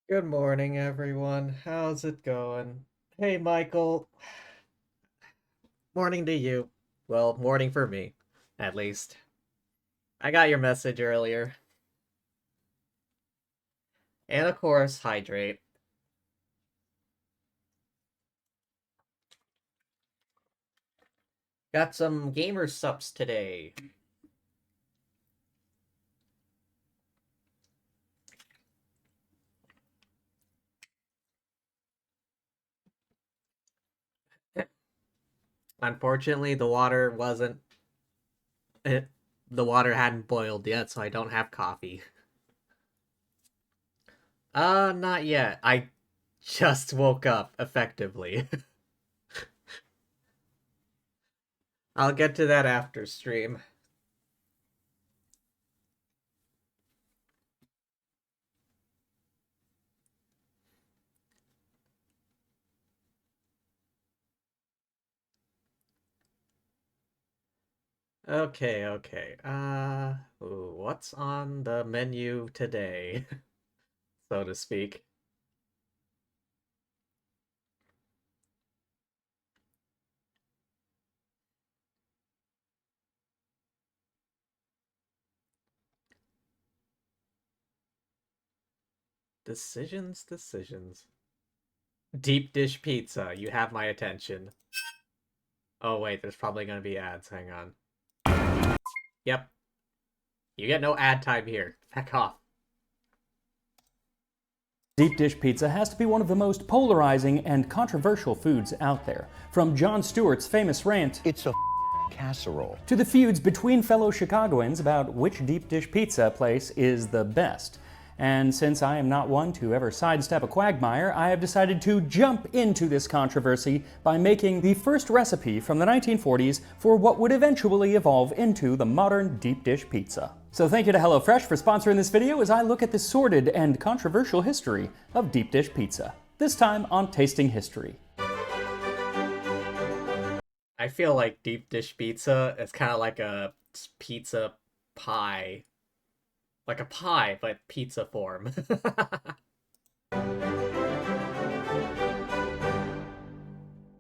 Good morning, everyone. How's it going? Hey, Michael. Morning to you. Well, morning for me, at least. I got your message earlier. And of course, hydrate. Got some gamer subs today. Unfortunately, the water wasn't. The water hadn't boiled yet, so I don't have coffee. Not yet. I just woke up, effectively. I'll get to that after stream. Okay. Ooh, what's on the menu today, so to speak? Decisions. Deep dish pizza, you have my attention. Oh wait, there's probably gonna be ads, hang on. Yep. You get no ad time here. Back off. Deep dish pizza has to be one of the most polarizing and controversial foods out there. From Jon Stewart's famous rant, "It's a casserole," to the feuds between fellow Chicagoans about which deep dish pizza place is the best. And since I am not one to ever sidestep a quagmire, I have decided to jump into this controversy by making the first recipe from the 1940s for what would eventually evolve into the modern deep dish pizza. So thank you to HelloFresh for sponsoring this video as I look at the sordid and controversial history of deep dish pizza. This time on Tasting History. I feel like deep dish pizza is kind of like a pizza pie. Like a pie, but pizza form.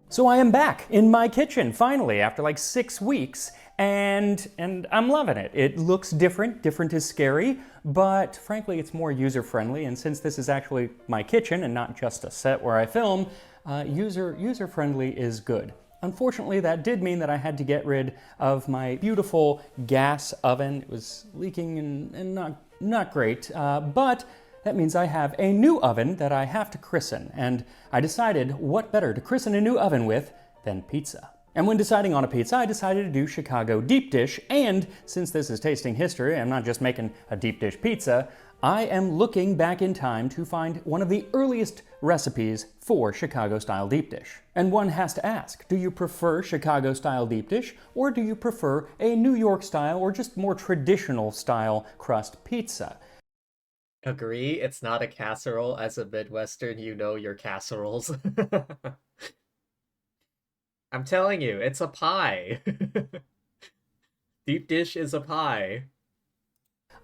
So I am back in my kitchen, finally, after like 6 weeks, and I'm loving it. It looks different. Different is scary, but frankly, it's more user-friendly, and since this is actually my kitchen and not just a set where I film, user-friendly is good. Unfortunately, that did mean that I had to get rid of my beautiful gas oven. It was leaking and not great, but that means I have a new oven that I have to christen, and I decided what better to christen a new oven with than pizza. And when deciding on a pizza, I decided to do Chicago deep dish, and since this is Tasting History, I'm not just making a deep dish pizza, I am looking back in time to find one of the earliest recipes for Chicago-style deep dish. And one has to ask, do you prefer Chicago-style deep dish, or do you prefer a New York-style or just more traditional-style crust pizza? Agree, it's not a casserole. As a Midwestern, you know your casseroles. I'm telling you, it's a pie. Deep dish is a pie.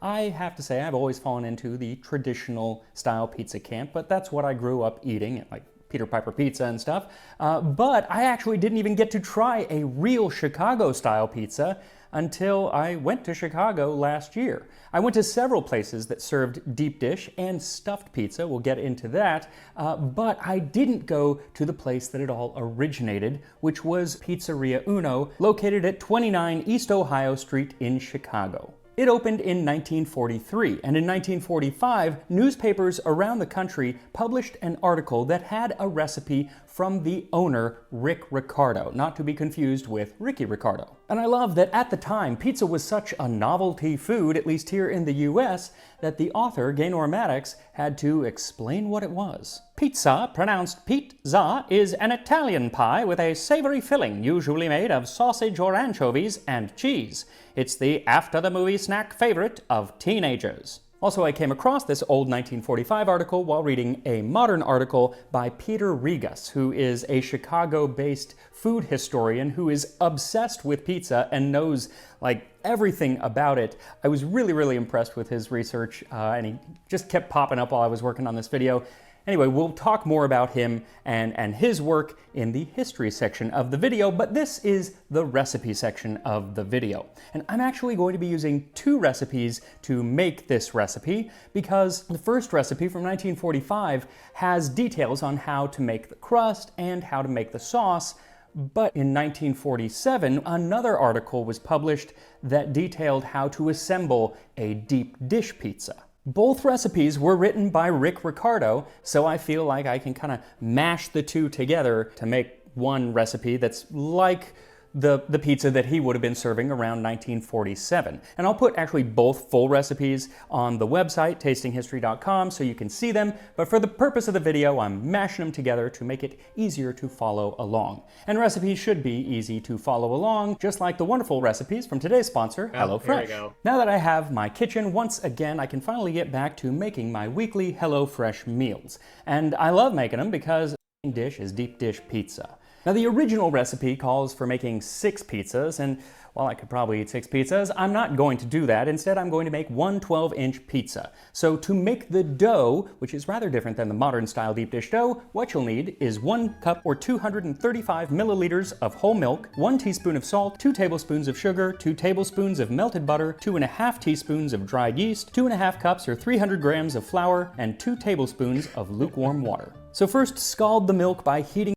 I have to say I've always fallen into the traditional style pizza camp, but that's what I grew up eating at like Peter Piper Pizza and stuff. But I actually didn't even get to try a real Chicago style pizza until I went to Chicago last year. I went to several places that served deep dish and stuffed pizza, we'll get into that, but I didn't go to the place that it all originated, which was Pizzeria Uno, located at 29 East Ohio Street in Chicago. It opened in 1943, and in 1945, newspapers around the country published an article that had a recipe from the owner, Rick Ricardo, not to be confused with Ricky Ricardo. And I love that at the time, pizza was such a novelty food, at least here in the US, that the author, Gaynor Maddox, had to explain what it was. Pizza, pronounced pizza, is an Italian pie with a savory filling, usually made of sausage or anchovies and cheese. It's the after-the-movie snack favorite of teenagers. Also, I came across this old 1945 article while reading a modern article by Peter Regas, who is a Chicago-based food historian who is obsessed with pizza and knows like everything about it. I was really impressed with his research, and he just kept popping up while I was working on this video. Anyway, we'll talk more about him and his work in the history section of the video, but this is the recipe section of the video. And I'm actually going to be using two recipes to make this recipe because the first recipe from 1945 has details on how to make the crust and how to make the sauce. But in 1947, another article was published that detailed how to assemble a deep dish pizza. Both recipes were written by Rick Ricardo, so I feel like I can kind of mash the two together to make one recipe that's like the pizza that he would have been serving around 1947. And I'll put actually both full recipes on the website, tastinghistory.com, so you can see them, but for the purpose of the video, I'm mashing them together to make it easier to follow along. And recipes should be easy to follow along, just like the wonderful recipes from today's sponsor, HelloFresh. Here we go. Now that I have my kitchen, once again, I can finally get back to making my weekly HelloFresh meals. And I love making them because the dish is deep dish pizza. Now, the original recipe calls for making 6 pizzas, and while I could probably eat 6 pizzas, I'm not going to do that. Instead, I'm going to make one 12-inch pizza. So to make the dough, which is rather different than the modern-style deep dish dough, what you'll need is 1 cup or 235 milliliters of whole milk, 1 teaspoon of salt, 2 tablespoons of sugar, 2 tablespoons of melted butter, 2½ teaspoons of dried yeast, 2½ cups or 300 grams of flour, and 2 tablespoons of lukewarm water. So first, scald the milk by heating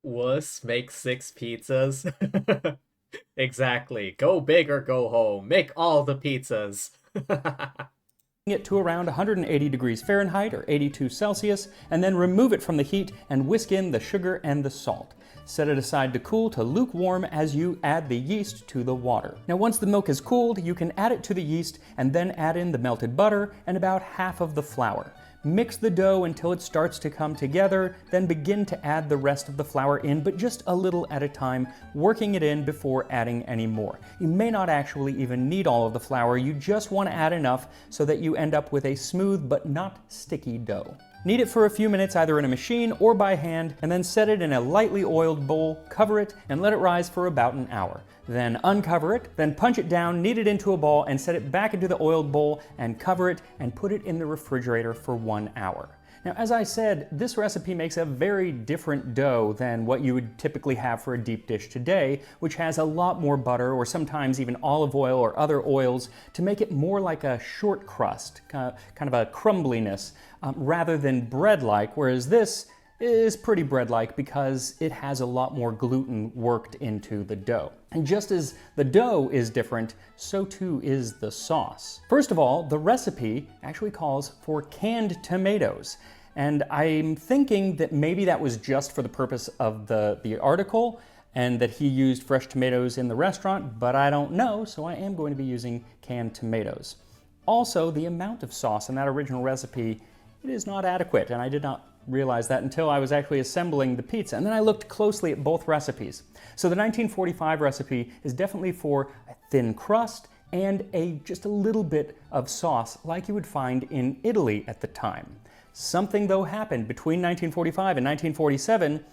Wuss, make 6 pizzas? Exactly. Go big or go home. Make all the pizzas. it to around 180 degrees Fahrenheit or 82 Celsius, and then remove it from the heat and whisk in the sugar and the salt. Set it aside to cool to lukewarm as you add the yeast to the water. Now once the milk is cooled, you can add it to the yeast and then add in the melted butter and about half of the flour. Mix the dough until it starts to come together, then begin to add the rest of the flour in, but just a little at a time, working it in before adding any more. You may not actually even need all of the flour, you just want to add enough so that you end up with a smooth but not sticky dough. Knead it for a few minutes either in a machine or by hand, and then set it in a lightly oiled bowl, cover it, and let it rise for about an hour. Then uncover it, then punch it down, knead it into a ball, and set it back into the oiled bowl, and cover it, and put it in the refrigerator for 1 hour. Now, as I said, this recipe makes a very different dough than what you would typically have for a deep dish today, which has a lot more butter or sometimes even olive oil or other oils to make it more like a short crust, kind of a crumbliness, rather than bread-like, whereas this is pretty bread-like because it has a lot more gluten worked into the dough. And just as the dough is different, so too is the sauce. First of all, the recipe actually calls for canned tomatoes. And I'm thinking that maybe that was just for the purpose of the article and that he used fresh tomatoes in the restaurant, but I don't know, so I am going to be using canned tomatoes. Also, the amount of sauce in that original recipe, it is not adequate, and I did not realize that until I was actually assembling the pizza. And then I looked closely at both recipes. So the 1945 recipe is definitely for a thin crust and just a little bit of sauce like you would find in Italy at the time. Something though happened between 1945 and 1947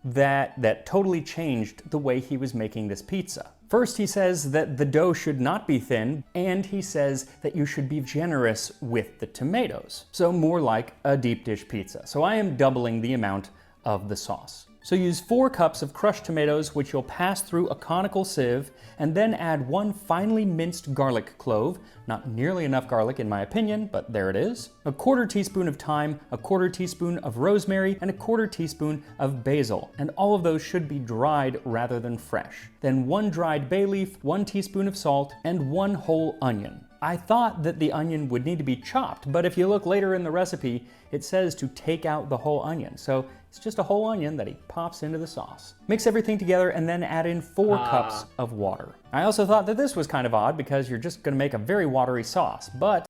that totally changed the way he was making this pizza. First, he says that the dough should not be thin, and he says that you should be generous with the tomatoes. So more like a deep dish pizza. So I am doubling the amount of the sauce. So use 4 cups of crushed tomatoes, which you'll pass through a conical sieve, and then add 1 finely minced garlic clove, not nearly enough garlic in my opinion, but there it is, a 1/4 teaspoon of thyme, a 1/4 teaspoon of rosemary, and a 1/4 teaspoon of basil, and all of those should be dried rather than fresh. Then 1 dried bay leaf, 1 teaspoon of salt, and 1 whole onion. I thought that the onion would need to be chopped, but if you look later in the recipe, it says to take out the whole onion. So it's just a whole onion that he pops into the sauce. Mix everything together and then add in 4 cups of water. I also thought that this was kind of odd because you're just gonna make a very watery sauce, but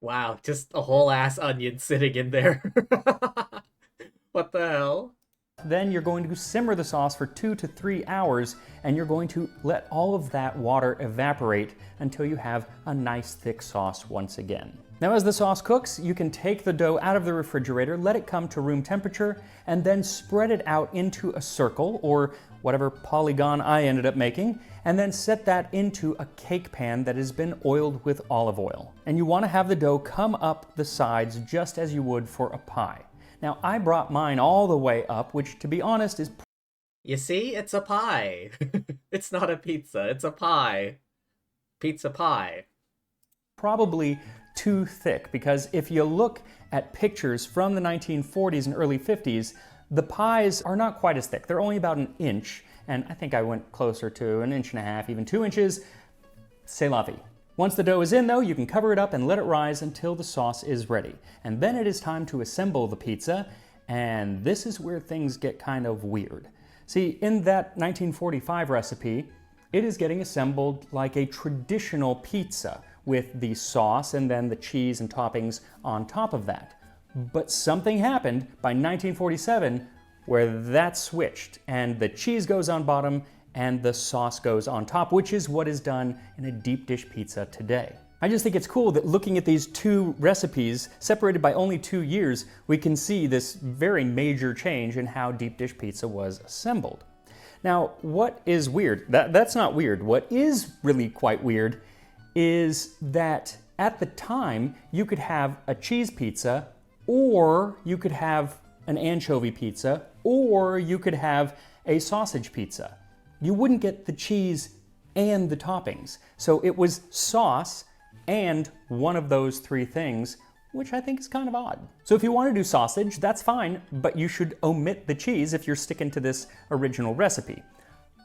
Wow, just a whole ass onion sitting in there. What the hell? then you're going to simmer the sauce for 2 to 3 hours, and you're going to let all of that water evaporate until you have a nice thick sauce once again. Now as the sauce cooks, you can take the dough out of the refrigerator, let it come to room temperature, and then spread it out into a circle, or whatever polygon I ended up making, and then set that into a cake pan that has been oiled with olive oil. And you want to have the dough come up the sides just as you would for a pie. Now, I brought mine all the way up, which, to be honest, is You see, it's a pie. It's not a pizza, it's a pie. Pizza pie. probably too thick, because if you look at pictures from the 1940s and early 50s, the pies are not quite as thick. They're only about 1 inch, and I think I went closer to 1.5 inches, even 2 inches. C'est la vie. Once the dough is in though, you can cover it up and let it rise until the sauce is ready. And then it is time to assemble the pizza, and this is where things get kind of weird. See, in that 1945 recipe, it is getting assembled like a traditional pizza with the sauce and then the cheese and toppings on top of that. But something happened by 1947 where that switched, and the cheese goes on bottom and the sauce goes on top, which is what is done in a deep dish pizza today. I just think it's cool that looking at these 2 recipes, separated by only 2 years, we can see this very major change in how deep dish pizza was assembled. Now, what is weird? That's not weird. What is really quite weird is that at the time, you could have a cheese pizza, or you could have an anchovy pizza, or you could have a sausage pizza. You wouldn't get the cheese and the toppings. So it was sauce and one of those 3 things, which I think is kind of odd. So if you want to do sausage, that's fine, but you should omit the cheese if you're sticking to this original recipe.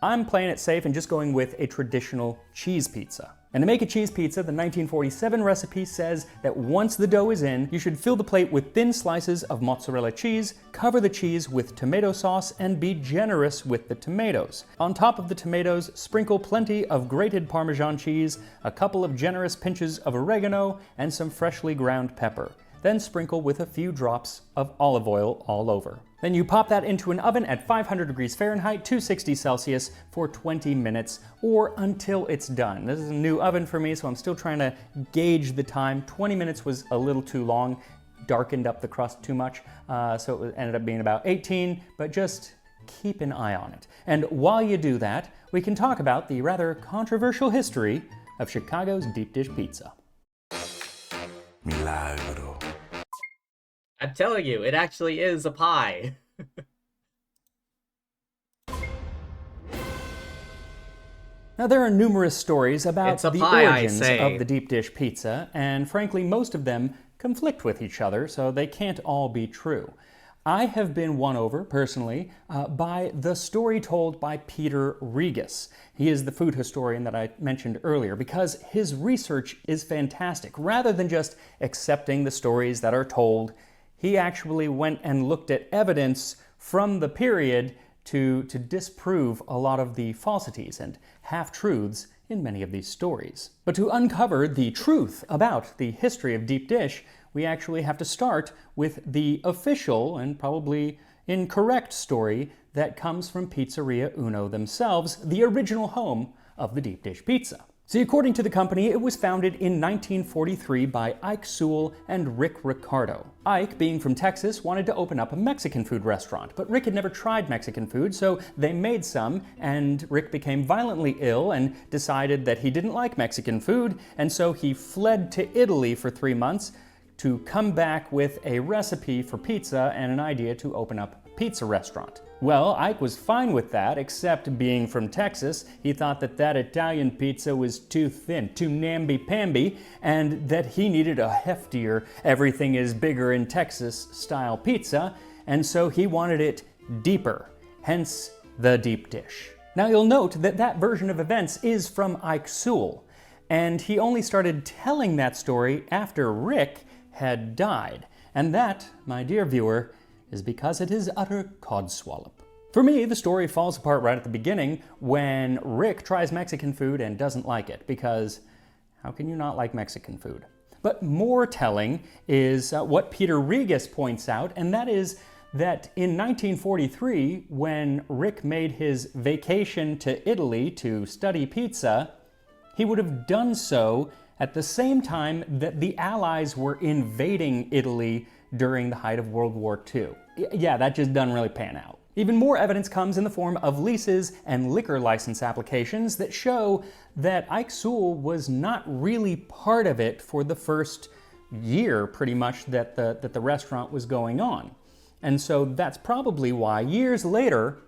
I'm playing it safe and just going with a traditional cheese pizza. And to make a cheese pizza, the 1947 recipe says that once the dough is in, you should fill the plate with thin slices of mozzarella cheese, cover the cheese with tomato sauce, and be generous with the tomatoes. On top of the tomatoes, sprinkle plenty of grated Parmesan cheese, a couple of generous pinches of oregano, and some freshly ground pepper. Then sprinkle with a few drops of olive oil all over. Then you pop that into an oven at 500 degrees Fahrenheit, 260 Celsius for 20 minutes or until it's done. This is a new oven for me, so I'm still trying to gauge the time. 20 minutes was a little too long, darkened up the crust too much, so it ended up being about 18, but just keep an eye on it. And while you do that, we can talk about the rather controversial history of Chicago's deep dish pizza. Milagro. I'm telling you, it actually is a pie. Now, there are numerous stories about It's a the pie, I origins say. of the deep dish pizza, and frankly, most of them conflict with each other, so they can't all be true. I have been won over, personally, by the story told by Peter Regas. He is the food historian that I mentioned earlier, because his research is fantastic. Rather than just accepting the stories that are told, he actually went and looked at evidence from the period to disprove a lot of the falsities and half-truths in many of these stories. But to uncover the truth about the history of deep dish, we actually have to start with the official and probably incorrect story that comes from Pizzeria Uno themselves, the original home of the deep dish pizza. See, according to the company, it was founded in 1943 by Ike Sewell and Rick Ricardo. Ike, being from Texas, wanted to open up a Mexican food restaurant, but Rick had never tried Mexican food, so they made some, and Rick became violently ill and decided that he didn't like Mexican food, and so he fled to Italy for 3 months to come back with a recipe for pizza and an idea to open up a pizza restaurant. Well, Ike was fine with that, except being from Texas, he thought that that Italian pizza was too thin, too namby-pamby, and that he needed a heftier, everything is bigger in Texas style pizza, and so he wanted it deeper, hence the deep dish. Now you'll note that that version of events is from Ike Sewell, and he only started telling that story after Rick had died, and that, my dear viewer, is because it is utter codswallop. For me, the story falls apart right at the beginning when Rick tries Mexican food and doesn't like it, because how can you not like Mexican food? But more telling is what Peter Regas points out, and that is that in 1943, when Rick made his vacation to Italy to study pizza, he would have done so at the same time that the Allies were invading Italy during the height of World War II. Yeah, that just doesn't really pan out. Even more evidence comes in the form of leases and liquor license applications that show that Ike Sewell was not really part of it for the first year, pretty much, that the restaurant was going on. And so that's probably why, years later,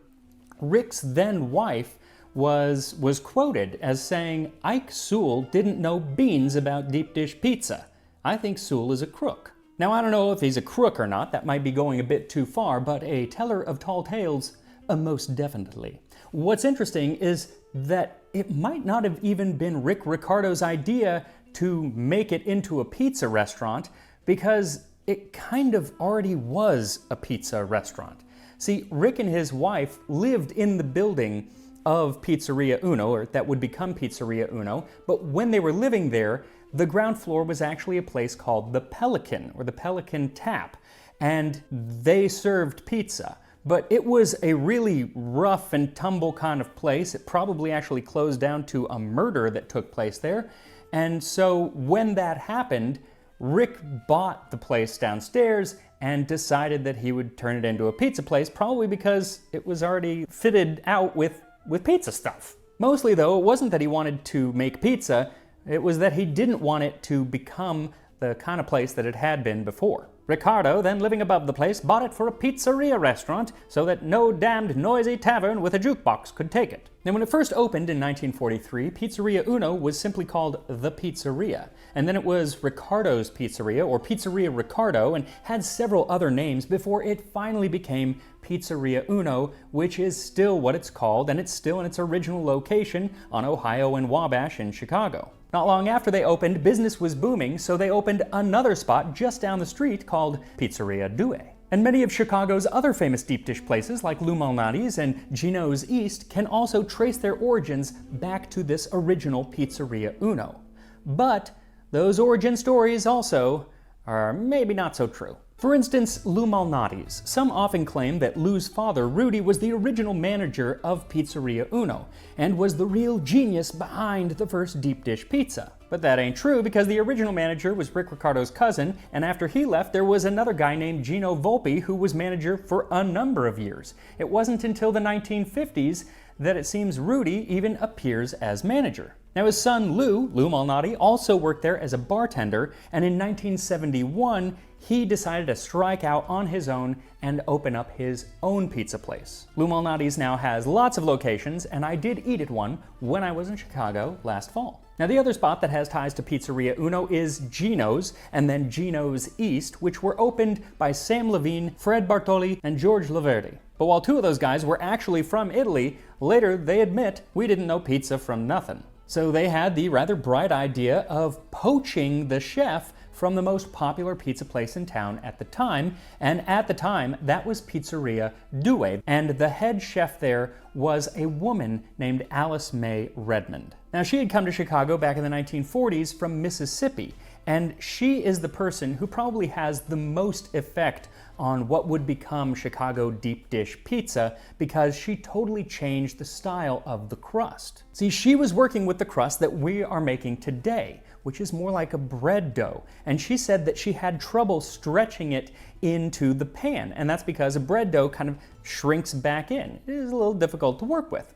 Rick's then wife was quoted as saying, "Ike Sewell didn't know beans about deep dish pizza. I think Sewell is a crook." Now, I don't know if he's a crook or not, that might be going a bit too far, but a teller of tall tales, most definitely. What's interesting is that it might not have even been Rick Ricardo's idea to make it into a pizza restaurant, because it kind of already was a pizza restaurant. See, Rick and his wife lived in the building of Pizzeria Uno, or that would become Pizzeria Uno, but when they were living there, the ground floor was actually a place called the Pelican, or the Pelican Tap, and they served pizza. But it was a really rough and tumble kind of place. It probably actually closed down to a murder that took place there. And so when that happened, Rick bought the place downstairs and decided that he would turn it into a pizza place, probably because it was already fitted out with pizza stuff. Mostly though, it wasn't that he wanted to make pizza, it was that he didn't want it to become the kind of place that it had been before. Ricardo, then living above the place, bought it for a pizzeria restaurant so that no damned noisy tavern with a jukebox could take it. Now, when it first opened in 1943, Pizzeria Uno was simply called The Pizzeria, and then it was Ricardo's Pizzeria, or Pizzeria Ricardo, and had several other names before it finally became Pizzeria Uno, which is still what it's called, and it's still in its original location on Ohio and Wabash in Chicago. Not long after they opened, business was booming, so they opened another spot just down the street called Pizzeria Due. And many of Chicago's other famous deep dish places like Lou Malnati's and Gino's East can also trace their origins back to this original Pizzeria Uno. But those origin stories also are maybe not so true. For instance, Lou Malnati's. Some often claim that Lou's father, Rudy, was the original manager of Pizzeria Uno and was the real genius behind the first deep dish pizza. But that ain't true because the original manager was Rick Ricardo's cousin, and after he left, there was another guy named Gino Volpe who was manager for a number of years. It wasn't until the 1950s that it seems Rudy even appears as manager. Now his son Lou Malnati, also worked there as a bartender, and in 1971, he decided to strike out on his own and open up his own pizza place. Lou Malnati's now has lots of locations, and I did eat at one when I was in Chicago last fall. Now the other spot that has ties to Pizzeria Uno is Gino's, and then Gino's East, which were opened by Sam Levine, Fred Bartoli, and George Laverdi. But while two of those guys were actually from Italy, later they admit we didn't know pizza from nothing. So they had the rather bright idea of poaching the chef from the most popular pizza place in town at the time, and at the time that was Pizzeria Due, and the head chef there was a woman named Alice May Redmond. Now she had come to Chicago back in the 1940s from Mississippi, and she is the person who probably has the most effect on what would become Chicago deep dish pizza because she totally changed the style of the crust. See, she was working with the crust that we are making today, which is more like a bread dough, and she said that she had trouble stretching it into the pan, and that's because a bread dough kind of shrinks back in. It is a little difficult to work with.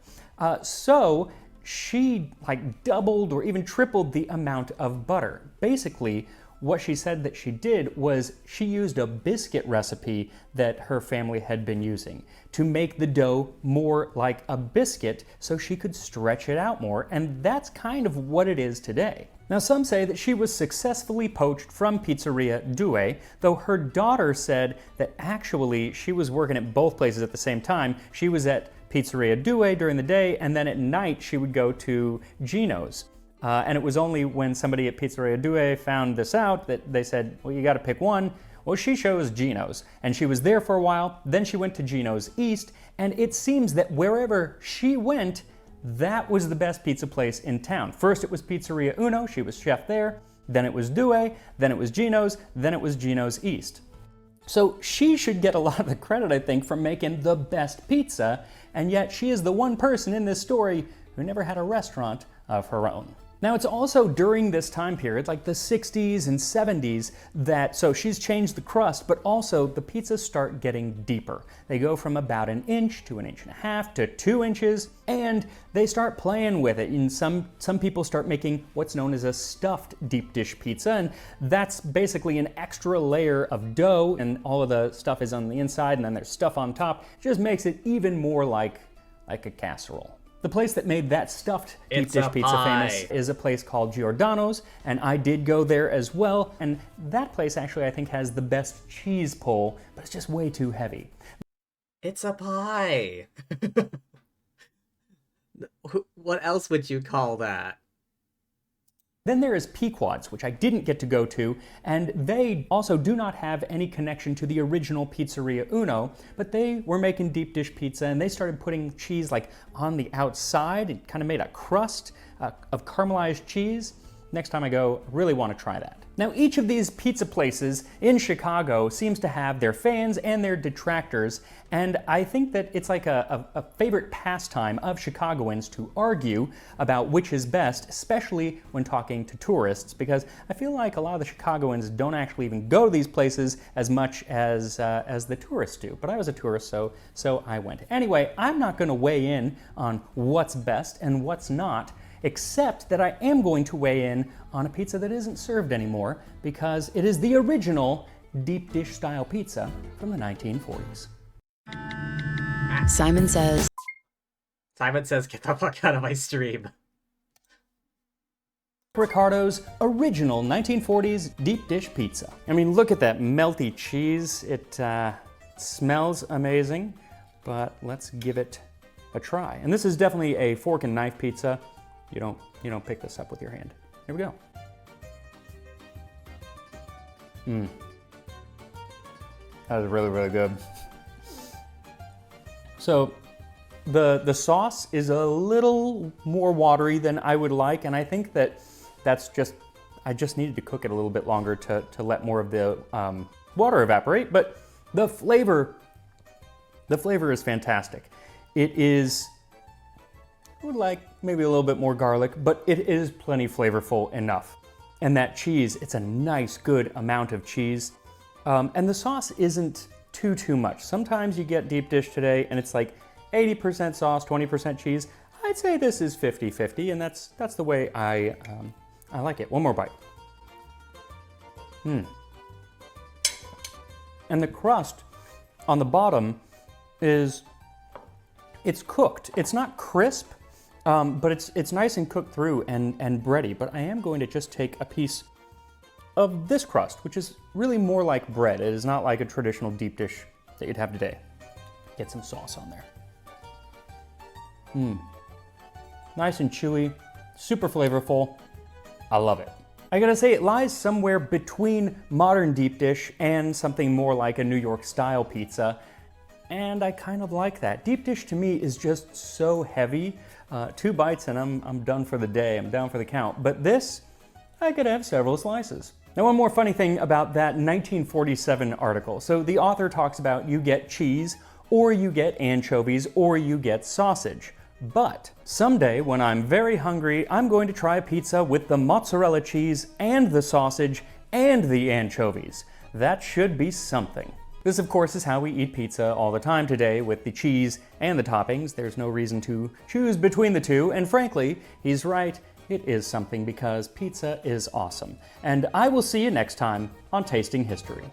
So she doubled or even tripled the amount of butter. Basically, what she said that she did was she used a biscuit recipe that her family had been using to make the dough more like a biscuit so she could stretch it out more, and that's kind of what it is today. Now some say that she was successfully poached from Pizzeria Due, though her daughter said that actually she was working at both places at the same time. She was at Pizzeria Due during the day, and then at night she would go to Gino's. And it was only when somebody at Pizzeria Due found this out that they said, well, you got to pick one. Well, she chose Gino's, and she was there for a while. Then she went to Gino's East, and it seems that wherever she went, that was the best pizza place in town. First it was Pizzeria Uno, she was chef there. Then it was Due, then it was Gino's, then it was Gino's East. So she should get a lot of the credit, I think, for making the best pizza, and yet she is the one person in this story who never had a restaurant of her own. Now it's also during this time period, like the 60s and 70s, so she's changed the crust, but also the pizzas start getting deeper. They go from about 1 inch to 1.5 inches to 2 inches, and they start playing with it. And some people start making what's known as a stuffed deep dish pizza, and that's basically an extra layer of dough, and all of the stuff is on the inside, and then there's stuff on top. It just makes it even more like a casserole. The place that made that stuffed deep dish pizza famous is a place called Giordano's, and I did go there as well, and that place actually I think has the best cheese pull, but it's just way too heavy. It's a pie. What else would you call that? Then there is Pequod's, which I didn't get to go to, and they also do not have any connection to the original Pizzeria Uno, but they were making deep dish pizza, and they started putting cheese on the outside. It kind of made a crust of caramelized cheese. Next time I go, I really want to try that. Now, each of these pizza places in Chicago seems to have their fans and their detractors, and I think that it's like a favorite pastime of Chicagoans to argue about which is best, especially when talking to tourists, because I feel like a lot of the Chicagoans don't actually even go to these places as much as the tourists do. But I was a tourist, so I went. Anyway, I'm not going to weigh in on what's best and what's not, except that I am going to weigh in on a pizza that isn't served anymore because it is the original deep dish style pizza from the 1940s. Simon Says. Simon says, get the fuck out of my stream. Ricardo's original 1940s deep dish pizza. I mean, look at that melty cheese. It smells amazing, but let's give it a try. And this is definitely a fork and knife pizza. You don't pick this up with your hand. Here we go. That was really, really good. So the sauce is a little more watery than I would like, and I think that's just, I just needed to cook it a little bit longer to let more of the water evaporate, but the flavor is fantastic. It is, I would like maybe a little bit more garlic, but it is plenty flavorful enough. And that cheese, it's a nice, good amount of cheese. And the sauce isn't too much. Sometimes you get deep dish today and it's like 80% sauce, 20% cheese. I'd say this is 50-50, and that's the way I like it. One more bite. And the crust on the bottom it's cooked. It's not crisp, but it's nice and cooked through and bready. But I am going to just take a piece of this crust, which is really more like bread. It is not like a traditional deep dish that you'd have today. Get some sauce on there. Nice and chewy, super flavorful. I love it. I gotta say, it lies somewhere between modern deep dish and something more like a New York style pizza, and I kind of like that. Deep dish to me is just so heavy. 2 bites and I'm done for the day. I'm down for the count. But this, I could have several slices. Now, one more funny thing about that 1947 article. So the author talks about you get cheese, or you get anchovies, or you get sausage. But someday, when I'm very hungry, I'm going to try a pizza with the mozzarella cheese and the sausage and the anchovies. That should be something. This, of course, is how we eat pizza all the time today, with the cheese and the toppings. There's no reason to choose between the two, and frankly, he's right. It is something because pizza is awesome. And I will see you next time on Tasting History.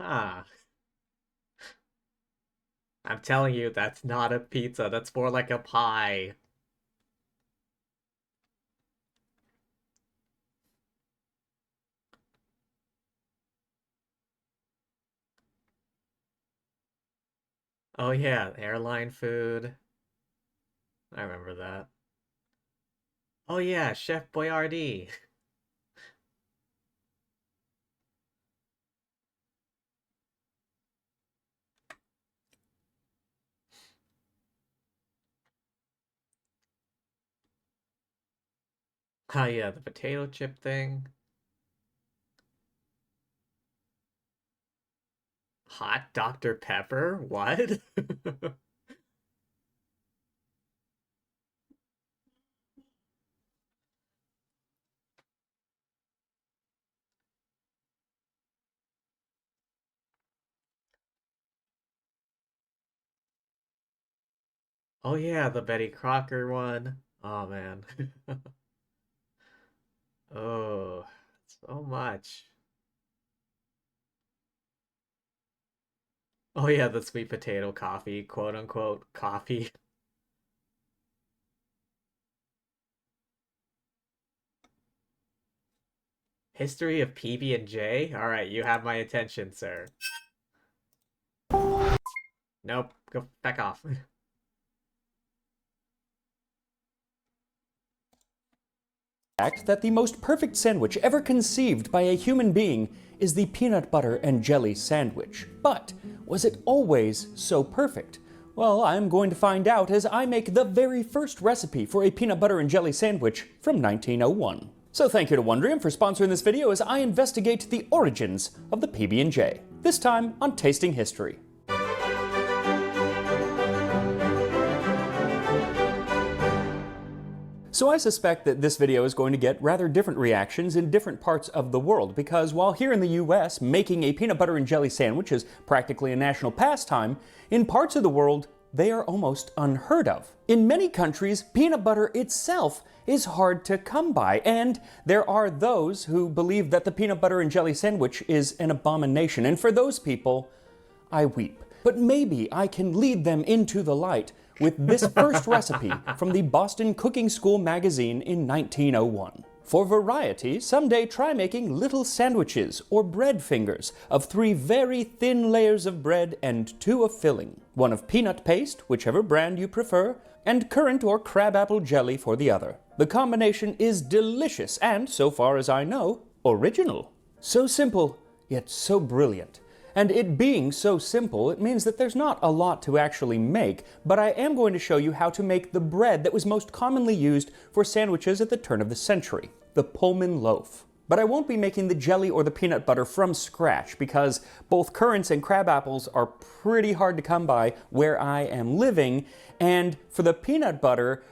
Ah. I'm telling you, that's not a pizza. That's more like a pie. Oh yeah, airline food. I remember that. Oh yeah, Chef Boyardee. Oh yeah, the potato chip thing. Hot Dr. Pepper? What? Oh yeah, the Betty Crocker one. Oh man. Oh, so much. Oh yeah, the sweet potato coffee, quote unquote coffee. History of PB&J? All right, you have my attention, sir. Nope, go back off. Fact that the most perfect sandwich ever conceived by a human being is the peanut butter and jelly sandwich. But was it always so perfect? Well, I'm going to find out as I make the very first recipe for a peanut butter and jelly sandwich from 1901. So thank you to Wondrium for sponsoring this video as I investigate the origins of the PB&J. This time on Tasting History. So I suspect that this video is going to get rather different reactions in different parts of the world, because while here in the US, making a peanut butter and jelly sandwich is practically a national pastime, in parts of the world, they are almost unheard of. In many countries, peanut butter itself is hard to come by, and there are those who believe that the peanut butter and jelly sandwich is an abomination, and for those people, I weep. But maybe I can lead them into the light with this first recipe from the Boston Cooking School magazine in 1901. For variety, someday try making little sandwiches or bread fingers of 3 very thin layers of bread and 2 of filling. 1 of peanut paste, whichever brand you prefer, and currant or crabapple jelly for the other. The combination is delicious and, so far as I know, original. So simple, yet so brilliant. And it being so simple, it means that there's not a lot to actually make, but I am going to show you how to make the bread that was most commonly used for sandwiches at the turn of the century, the Pullman loaf. But I won't be making the jelly or the peanut butter from scratch because both currants and crab apples are pretty hard to come by where I am living, and for the peanut butter,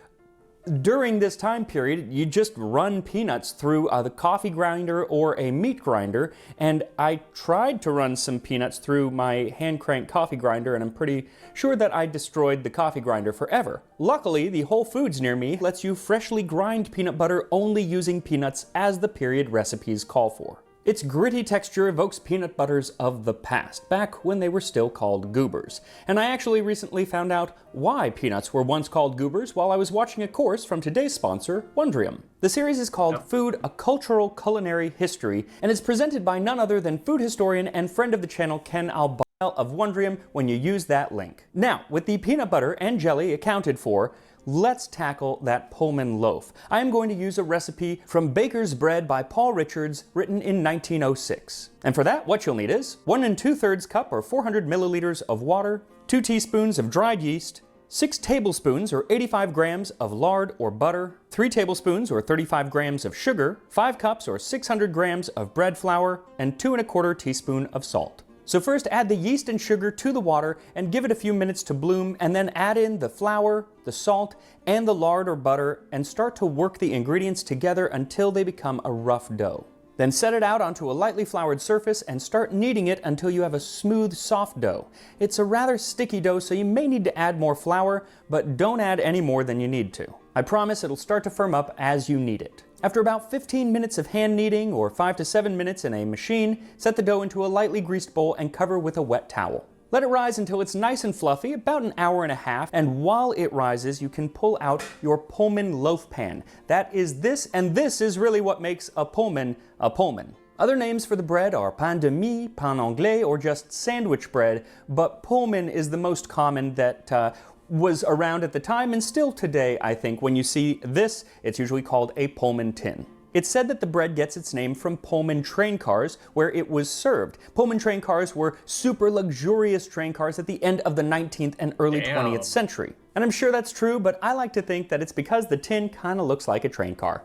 during this time period, you just run peanuts through the coffee grinder or a meat grinder, and I tried to run some peanuts through my hand crank coffee grinder, and I'm pretty sure that I destroyed the coffee grinder forever. Luckily, the Whole Foods near me lets you freshly grind peanut butter only using peanuts as the period recipes call for. Its gritty texture evokes peanut butters of the past, back when they were still called goobers. And I actually recently found out why peanuts were once called goobers while I was watching a course from today's sponsor, Wondrium. The series is called Food, A Cultural Culinary History, and is presented by none other than food historian and friend of the channel Ken Albile of Wondrium when you use that link. Now, with the peanut butter and jelly accounted for, let's tackle that Pullman loaf. I am going to use a recipe from Baker's Bread by Paul Richards, written in 1906. And for that, what you'll need is 1 2/3 cup or 400 milliliters of water, 2 teaspoons of dried yeast, 6 tablespoons or 85 grams of lard or butter, 3 tablespoons or 35 grams of sugar, 5 cups or 600 grams of bread flour, and 2 1/4 teaspoons of salt. So first add the yeast and sugar to the water and give it a few minutes to bloom, and then add in the flour, the salt, and the lard or butter and start to work the ingredients together until they become a rough dough. Then set it out onto a lightly floured surface and start kneading it until you have a smooth, soft dough. It's a rather sticky dough, so you may need to add more flour, but don't add any more than you need to. I promise it'll start to firm up as you knead it. After about 15 minutes of hand kneading, or 5 to 7 minutes in a machine, set the dough into a lightly greased bowl and cover with a wet towel. Let it rise until it's nice and fluffy, about an hour and a half, and while it rises, you can pull out your Pullman loaf pan. That is this, and this is really what makes a Pullman a Pullman. Other names for the bread are pain de mie, pain anglais, or just sandwich bread, but Pullman is the most common that was around at the time, and still today, I think, when you see this, it's usually called a Pullman tin. It's said that the bread gets its name from Pullman train cars, where it was served. Pullman train cars were super luxurious train cars at the end of the 19th and early 20th century. And I'm sure that's true, but I like to think that it's because the tin kind of looks like a train car.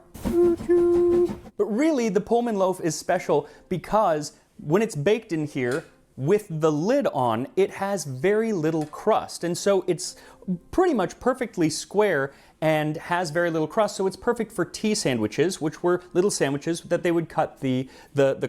But really, the Pullman loaf is special because when it's baked in here, with the lid on, it has very little crust, and so it's pretty much perfectly square and has very little crust, so it's perfect for tea sandwiches, which were little sandwiches that they would cut the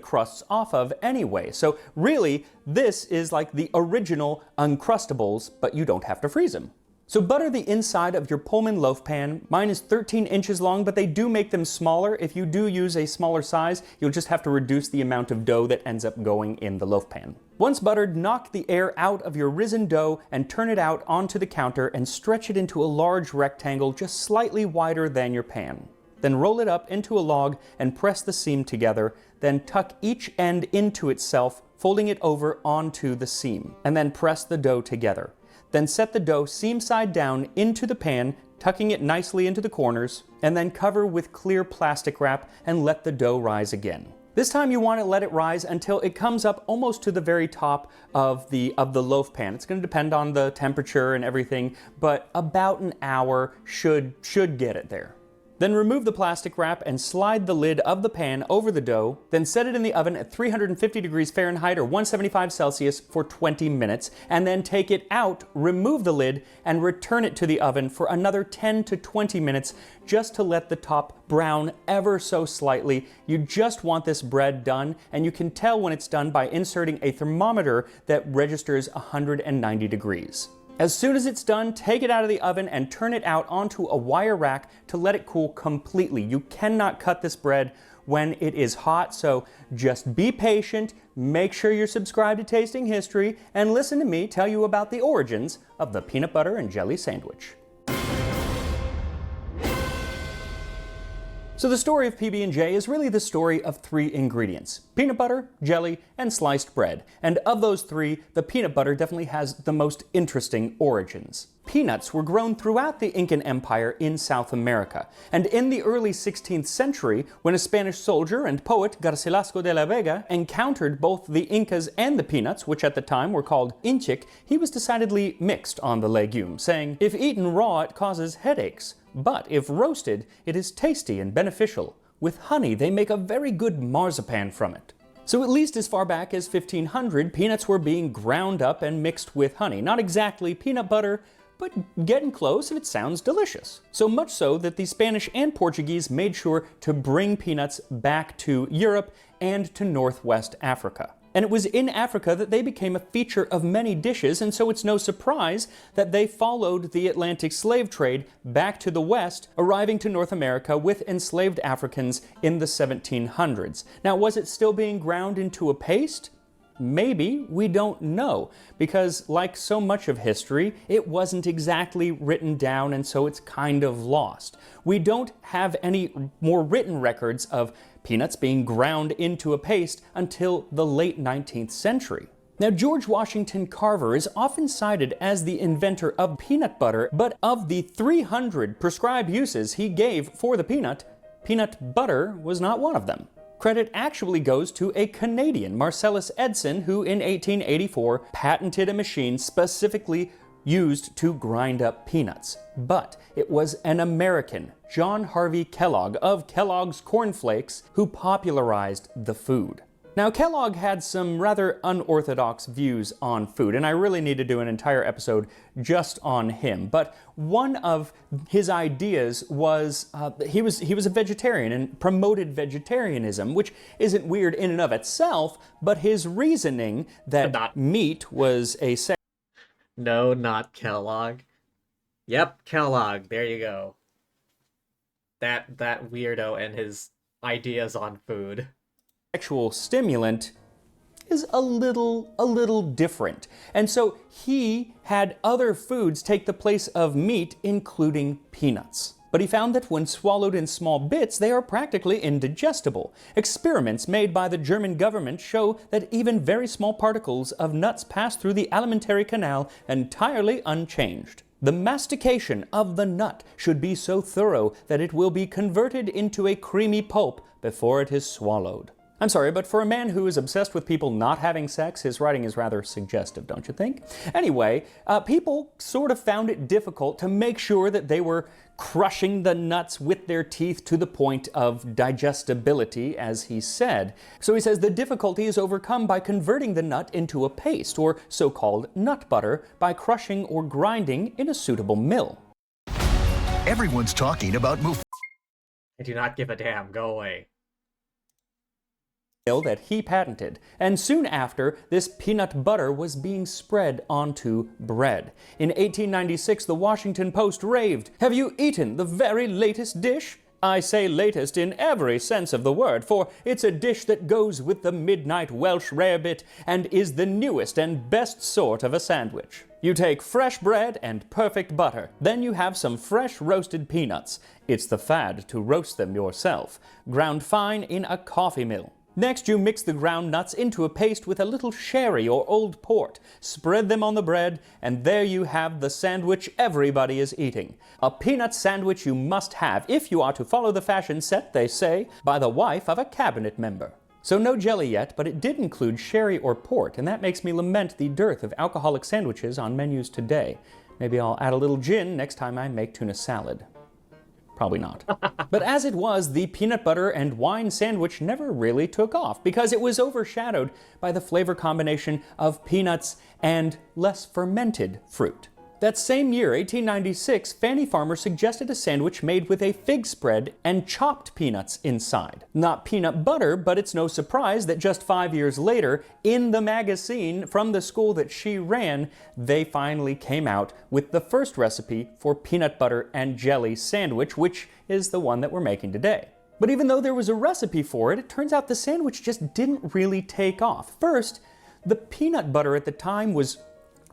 crusts off of anyway. So really, this is like the original Uncrustables, but you don't have to freeze them. So butter the inside of your Pullman loaf pan. Mine is 13 inches long, but they do make them smaller. If you do use a smaller size, you'll just have to reduce the amount of dough that ends up going in the loaf pan. Once buttered, knock the air out of your risen dough and turn it out onto the counter and stretch it into a large rectangle just slightly wider than your pan. Then roll it up into a log and press the seam together, then tuck each end into itself, folding it over onto the seam, and then press the dough together. Then set the dough seam side down into the pan, tucking it nicely into the corners, and then cover with clear plastic wrap and let the dough rise again. This time you want to let it rise until it comes up almost to the very top of the loaf pan. It's going to depend on the temperature and everything, but about an hour should get it there. Then remove the plastic wrap and slide the lid of the pan over the dough, then set it in the oven at 350 degrees Fahrenheit or 175 Celsius for 20 minutes, and then take it out, remove the lid, and return it to the oven for another 10 to 20 minutes just to let the top brown ever so slightly. You just want this bread done, and you can tell when it's done by inserting a thermometer that registers 190 degrees. As soon as it's done, take it out of the oven and turn it out onto a wire rack to let it cool completely. You cannot cut this bread when it is hot, so just be patient, make sure you're subscribed to Tasting History, and listen to me tell you about the origins of the peanut butter and jelly sandwich. So the story of PB&J is really the story of three ingredients: peanut butter, jelly, and sliced bread. And of those three, the peanut butter definitely has the most interesting origins. Peanuts were grown throughout the Incan Empire in South America. And in the early 16th century, when a Spanish soldier and poet, Garcilaso de la Vega, encountered both the Incas and the peanuts, which at the time were called inchic, he was decidedly mixed on the legume, saying, "If eaten raw, it causes headaches. But if roasted, it is tasty and beneficial. With honey, they make a very good marzipan from it." So at least as far back as 1500, peanuts were being ground up and mixed with honey. Not exactly peanut butter, but getting close, and it sounds delicious. So much so that the Spanish and Portuguese made sure to bring peanuts back to Europe and to Northwest Africa. And it was in Africa that they became a feature of many dishes, and so it's no surprise that they followed the Atlantic slave trade back to the West, arriving to North America with enslaved Africans in the 1700s. Now, was it still being ground into a paste? Maybe, we don't know, because like so much of history, it wasn't exactly written down, and so it's kind of lost. We don't have any more written records of peanuts being ground into a paste until the late 19th century. Now, George Washington Carver is often cited as the inventor of peanut butter, but of the 300 prescribed uses he gave for the peanut, peanut butter was not one of them. Credit actually goes to a Canadian, Marcellus Edson, who in 1884 patented a machine specifically used to grind up peanuts. But it was an American, John Harvey Kellogg of Kellogg's Corn Flakes, who popularized the food. Now, Kellogg had some rather unorthodox views on food, and I really need to do an entire episode just on him. But one of his ideas was he was a vegetarian and promoted vegetarianism, which isn't weird in and of itself, but his reasoning that meat was a No, not Kellogg. Yep, Kellogg. There you go. That weirdo and his ideas on food. Sexual stimulant is a little different. And so he had other foods take the place of meat, including peanuts. But he found that when swallowed in small bits, they are practically indigestible. Experiments made by the German government show that even very small particles of nuts pass through the alimentary canal entirely unchanged. The mastication of the nut should be so thorough that it will be converted into a creamy pulp before it is swallowed. I'm sorry, but for a man who is obsessed with people not having sex, his writing is rather suggestive, don't you think? Anyway, people sort of found it difficult to make sure that they were crushing the nuts with their teeth to the point of digestibility, as he said. So he says the difficulty is overcome by converting the nut into a paste, or so-called nut butter, by crushing or grinding in a suitable mill. Everyone's talking about I do not give a damn. Go away. That he patented, and soon after, this peanut butter was being spread onto bread. In 1896, the Washington Post raved, "Have you eaten the very latest dish? I say latest in every sense of the word, for it's a dish that goes with the midnight Welsh rarebit and is the newest and best sort of a sandwich. You take fresh bread and perfect butter. Then you have some fresh roasted peanuts. It's the fad to roast them yourself, ground fine in a coffee mill. Next, you mix the ground nuts into a paste with a little sherry or old port, spread them on the bread, and there you have the sandwich everybody is eating. A peanut sandwich you must have if you are to follow the fashion set, they say, by the wife of a cabinet member." So no jelly yet, but it did include sherry or port, and that makes me lament the dearth of alcoholic sandwiches on menus today. Maybe I'll add a little gin next time I make tuna salad. Probably not. But as it was, the peanut butter and wine sandwich never really took off because it was overshadowed by the flavor combination of peanuts and less fermented fruit. That same year, 1896, Fanny Farmer suggested a sandwich made with a fig spread and chopped peanuts inside. Not peanut butter, but it's no surprise that just 5 years later, in the magazine from the school that she ran, they finally came out with the first recipe for peanut butter and jelly sandwich, which is the one that we're making today. But even though there was a recipe for it, it turns out the sandwich just didn't really take off. First, the peanut butter at the time was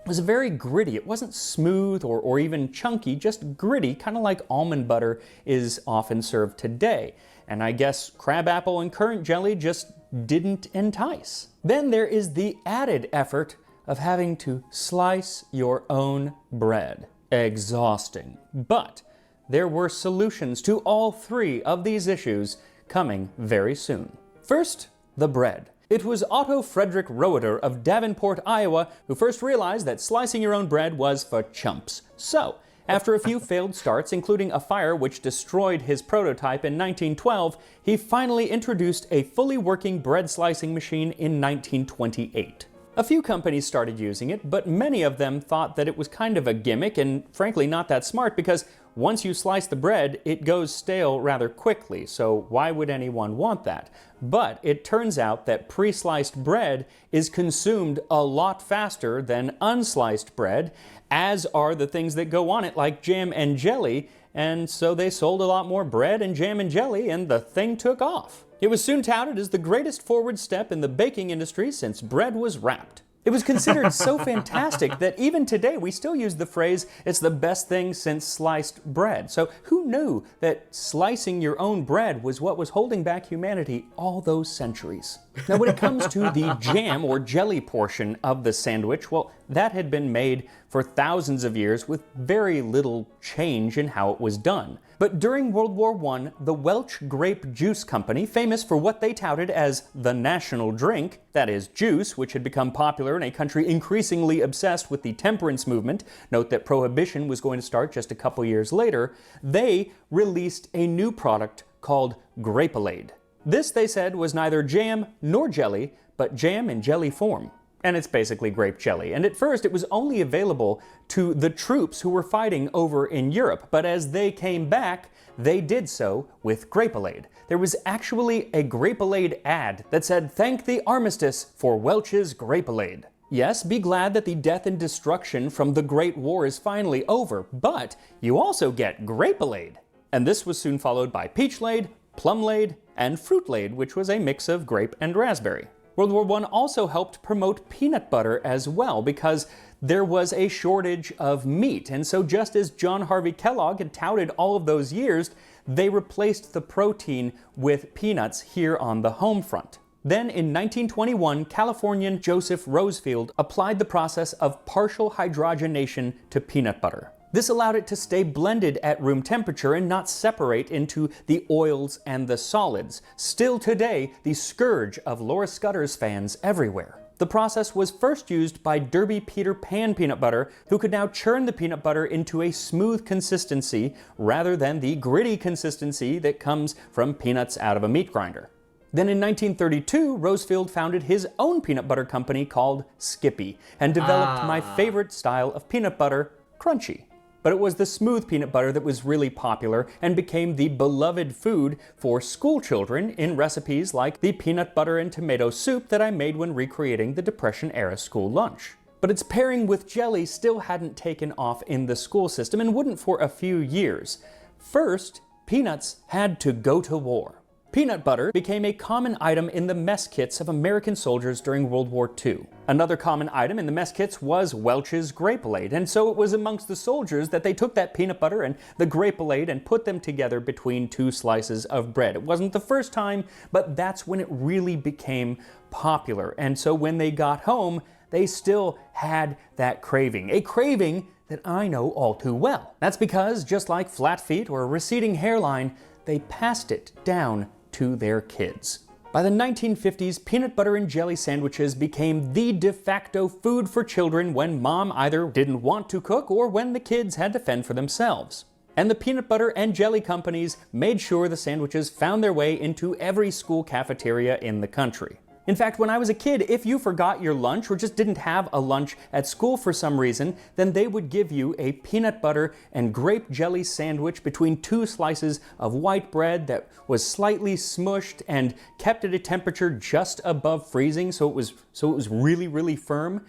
very gritty. It wasn't smooth or even chunky, just gritty, kind of like almond butter is often served today. And I guess crabapple and currant jelly just didn't entice. Then there is the added effort of having to slice your own bread. Exhausting. But there were solutions to all three of these issues coming very soon. First, the bread. It was Otto Frederick Roeder of Davenport, Iowa, who first realized that slicing your own bread was for chumps. So, after a few failed starts, including a fire which destroyed his prototype in 1912, he finally introduced a fully working bread slicing machine in 1928. A few companies started using it, but many of them thought that it was kind of a gimmick and frankly not that smart because once you slice the bread, it goes stale rather quickly, so why would anyone want that? But it turns out that pre-sliced bread is consumed a lot faster than unsliced bread, as are the things that go on it like jam and jelly, and so they sold a lot more bread and jam and jelly and the thing took off. It was soon touted as the greatest forward step in the baking industry since bread was wrapped. It was considered so fantastic that even today we still use the phrase, "It's the best thing since sliced bread." So who knew that slicing your own bread was what was holding back humanity all those centuries? Now when it comes to the jam or jelly portion of the sandwich, well, that had been made for thousands of years with very little change in how it was done. But during World War I, the Welch Grape Juice Company, famous for what they touted as the national drink, that is juice, which had become popular in a country increasingly obsessed with the temperance movement, note that Prohibition was going to start just a couple years later, they released a new product called Grapelade. This, they said, was neither jam nor jelly, but jam in jelly form. And it's basically grape jelly. And at first it was only available to the troops who were fighting over in Europe. But as they came back, they did so with Grapelade. There was actually a Grapelade ad that said, "Thank the armistice for Welch's Grapelade." Yes, be glad that the death and destruction from the Great War is finally over, but you also get Grapelade. And this was soon followed by Peachlade, Plumlade, and Fruitlade, which was a mix of grape and raspberry. World War I also helped promote peanut butter as well because there was a shortage of meat. And so just as John Harvey Kellogg had touted all of those years, they replaced the protein with peanuts here on the home front. Then in 1921, Californian Joseph Rosefield applied the process of partial hydrogenation to peanut butter. This allowed it to stay blended at room temperature and not separate into the oils and the solids. Still today, the scourge of Laura Scudder's fans everywhere. The process was first used by Derby Peter Pan peanut butter, who could now churn the peanut butter into a smooth consistency rather than the gritty consistency that comes from peanuts out of a meat grinder. Then in 1932, Rosefield founded his own peanut butter company called Skippy and developed my favorite style of peanut butter, Crunchy. But it was the smooth peanut butter that was really popular and became the beloved food for school children in recipes like the peanut butter and tomato soup that I made when recreating the Depression-era school lunch. But its pairing with jelly still hadn't taken off in the school system and wouldn't for a few years. First, peanuts had to go to war. Peanut butter became a common item in the mess kits of American soldiers during World War II. Another common item in the mess kits was Welch's Grapelade, and so it was amongst the soldiers that they took that peanut butter and the Grapelade and put them together between two slices of bread. It wasn't the first time, but that's when it really became popular. And so when they got home, they still had that craving. A craving that I know all too well. That's because, just like flat feet or a receding hairline, they passed it down to their kids. By the 1950s, peanut butter and jelly sandwiches became the de facto food for children when mom either didn't want to cook or when the kids had to fend for themselves. And the peanut butter and jelly companies made sure the sandwiches found their way into every school cafeteria in the country. In fact, when I was a kid, if you forgot your lunch or just didn't have a lunch at school for some reason, then they would give you a peanut butter and grape jelly sandwich between 2 slices of white bread that was slightly smushed and kept at a temperature just above freezing, so it was really, really firm.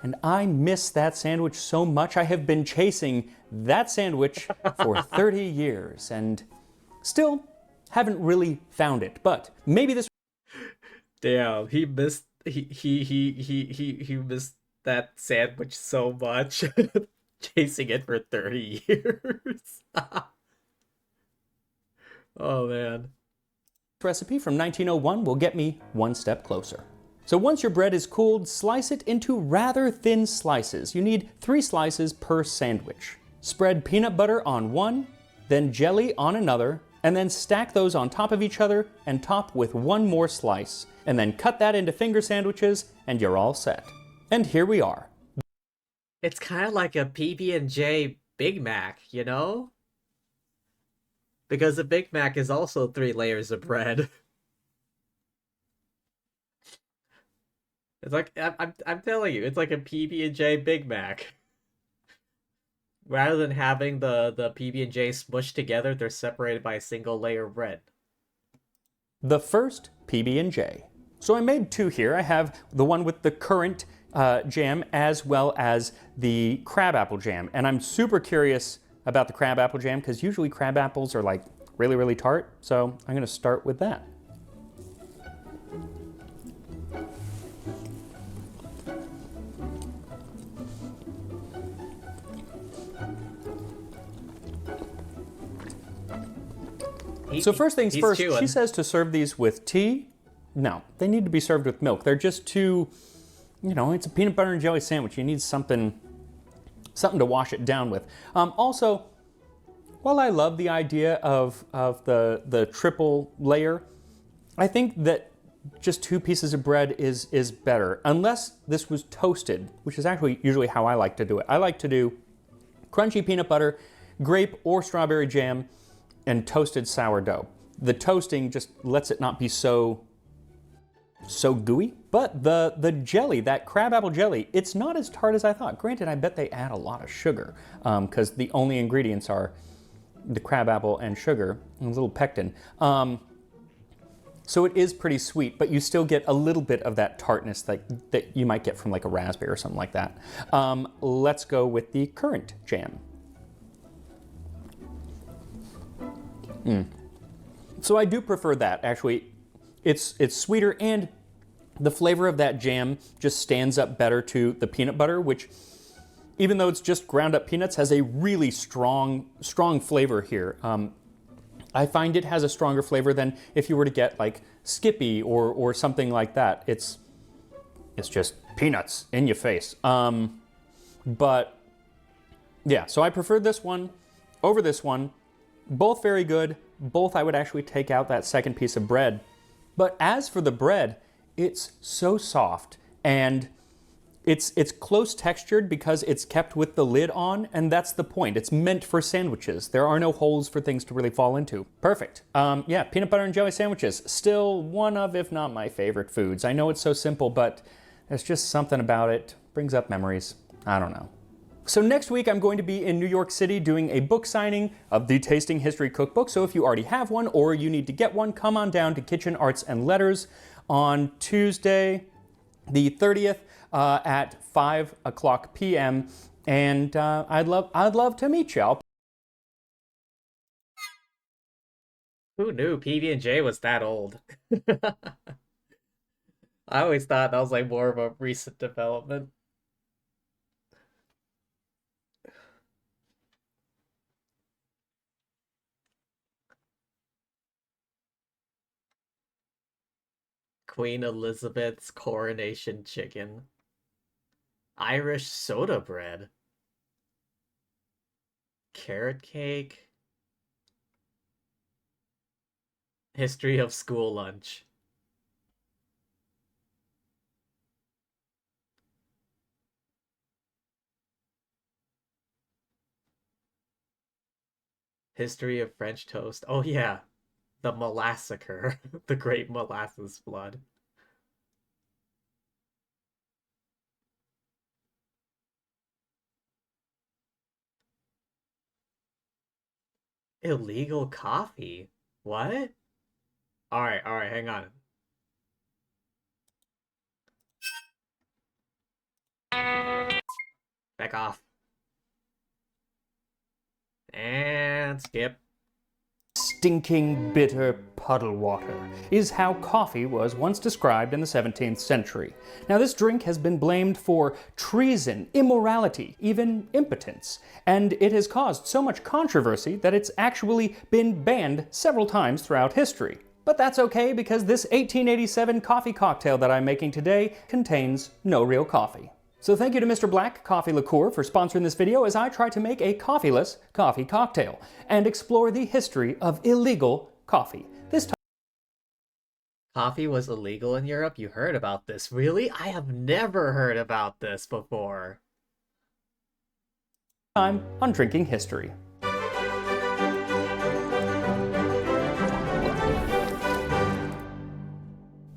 And I miss that sandwich so much. I have been chasing that sandwich for 30 years and still haven't really found it. But maybe this Damn, he missed he missed that sandwich so much. Chasing it for 30 years. Oh man. recipe from 1901 will get me one step closer. So once your bread is cooled, slice it into rather thin slices. You need 3 slices per sandwich. Spread peanut butter on one, then jelly on another, and then stack those on top of each other and top with 1 more slice. And then cut that into finger sandwiches and you're all set. And here we are. It's kind of like a PB&J Big Mac, you know? Because a Big Mac is also 3 layers of bread. It's like I'm telling you, it's like a PB&J Big Mac. Rather than having the PB&J smushed together, they're separated by a single layer of bread. The first PB&J. So I made 2 here. I have the one with the currant jam as well as the crabapple jam. And I'm super curious about the crabapple jam because usually crab apples are like really, really tart. So I'm going to start with that. So first things first, chewing. She says to serve these with tea. No, they need to be served with milk. They're just too, you know, it's a peanut butter and jelly sandwich. You need something to wash it down with. Also, while I love the idea of the triple layer, I think that just 2 pieces of bread is better. Unless this was toasted, which is actually usually how I like to do it. I like to do crunchy peanut butter, grape or strawberry jam, and toasted sourdough. The toasting just lets it not be so gooey. But the jelly, that crabapple jelly, it's not as tart as I thought. Granted, I bet they add a lot of sugar because the only ingredients are the crabapple and sugar and a little pectin. So it is pretty sweet, but you still get a little bit of that tartness that you might get from like a raspberry or something like that. Let's go with the currant jam. So I do prefer that, actually. It's sweeter and the flavor of that jam just stands up better to the peanut butter, which, even though it's just ground up peanuts, has a really strong flavor here. I find it has a stronger flavor than if you were to get like Skippy or something like that. It's just peanuts in your face. But yeah, so I prefer this one over this one. Both very good. Both I would actually take out that second piece of bread. But as for the bread, it's so soft and it's close textured because it's kept with the lid on, and that's the point. It's meant for sandwiches. There are no holes for things to really fall into. Perfect. Yeah, peanut butter and jelly sandwiches. Still one of, if not my favorite foods. I know it's so simple, but there's just something about it. Brings up memories. I don't know. So next week I'm going to be in New York City doing a book signing of the Tasting History Cookbook. So if you already have one or you need to get one, come on down to Kitchen Arts and Letters on Tuesday, the 30th at 5 o'clock p.m. And I'd love to meet you. Who knew PB&J was that old? I always thought that was like more of a recent development. Queen Elizabeth's coronation chicken. Irish soda bread. Carrot cake. History of school lunch. History of French toast. Oh yeah. The Molassacre. The Great Molasses Flood. Illegal coffee? What? Alright, hang on. Back off. And skip. Stinking, bitter puddle water is how coffee was once described in the 17th century. Now, this drink has been blamed for treason, immorality, even impotence, and it has caused so much controversy that it's actually been banned several times throughout history. But that's okay, because this 1887 coffee cocktail that I'm making today contains no real coffee. So thank you to Mr. Black Coffee Liqueur for sponsoring this video as I try to make a coffeeless coffee cocktail and explore the history of illegal coffee. This Coffee was illegal in Europe? You heard about this? Really? I have never heard about this before. time on Drinking History.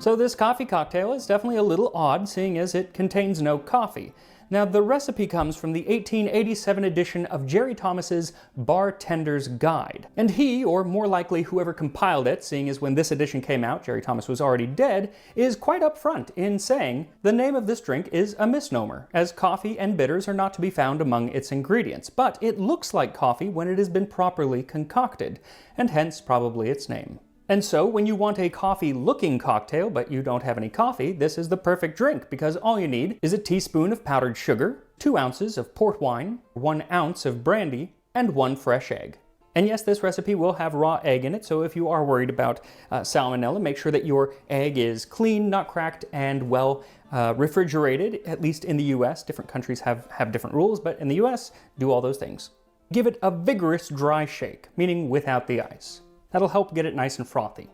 So this coffee cocktail is definitely a little odd, seeing as it contains no coffee. Now, the recipe comes from the 1887 edition of Jerry Thomas's Bartender's Guide. And he, or more likely whoever compiled it, seeing as when this edition came out, Jerry Thomas was already dead, is quite upfront in saying the name of this drink is a misnomer, as coffee and bitters are not to be found among its ingredients. But it looks like coffee when it has been properly concocted, and hence probably its name. And so, when you want a coffee-looking cocktail, but you don't have any coffee, this is the perfect drink, because all you need is a teaspoon of powdered sugar, 2 ounces of port wine, 1 ounce of brandy, and 1 fresh egg. And yes, this recipe will have raw egg in it, so if you are worried about salmonella, make sure that your egg is clean, not cracked, and well refrigerated, at least in the US. Different countries have different rules, but in the US, do all those things. Give it a vigorous dry shake, meaning without the ice. That'll help get it nice and frothy.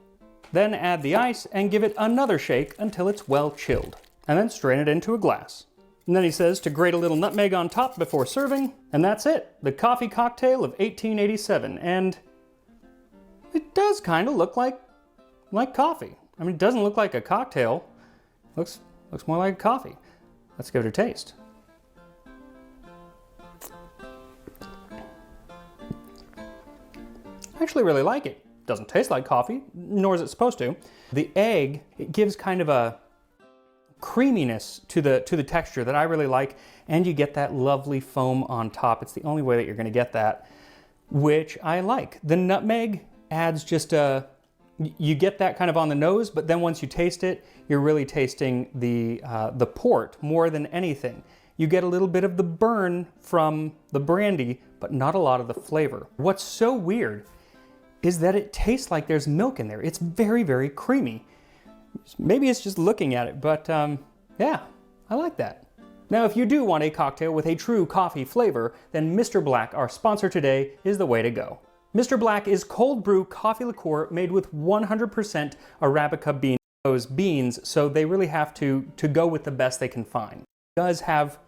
Then add the ice and give it another shake until it's well chilled. And then strain it into a glass. And then he says to grate a little nutmeg on top before serving, and that's it. The coffee cocktail of 1887. And it does kind of look like coffee. I mean, it doesn't look like a cocktail. Looks more like coffee. Let's give it a taste. I actually really like it. Doesn't taste like coffee, nor is it supposed to. The egg, it gives kind of a creaminess to the texture that I really like, and you get that lovely foam on top. It's the only way that you're gonna get that, which I like. The nutmeg adds just you get that kind of on the nose, but then once you taste it, you're really tasting the port more than anything. You get a little bit of the burn from the brandy, but not a lot of the flavor. What's so weird is that it tastes like there's milk in there. It's very, very creamy. Maybe it's just looking at it, but yeah, I like that. Now, if you do want a cocktail with a true coffee flavor, then Mr. Black, our sponsor today, is the way to go. Mr. Black is cold brew coffee liqueur made with 100% Arabica beans. Those beans, so they really have to go with the best they can find. It does have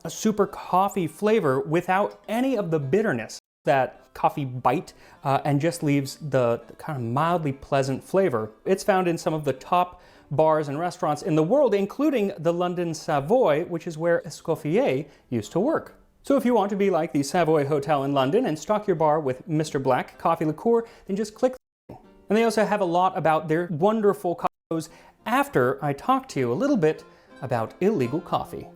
a super coffee flavor without any of the bitterness that coffee bite, and just leaves the kind of mildly pleasant flavor. It's found in some of the top bars and restaurants in the world, including the London Savoy, which is where Escoffier used to work. So if you want to be like the Savoy Hotel in London and stock your bar with Mr. Black coffee liqueur, then just click. And they also have a lot about their wonderful cocktails after I talk to you a little bit about illegal coffee.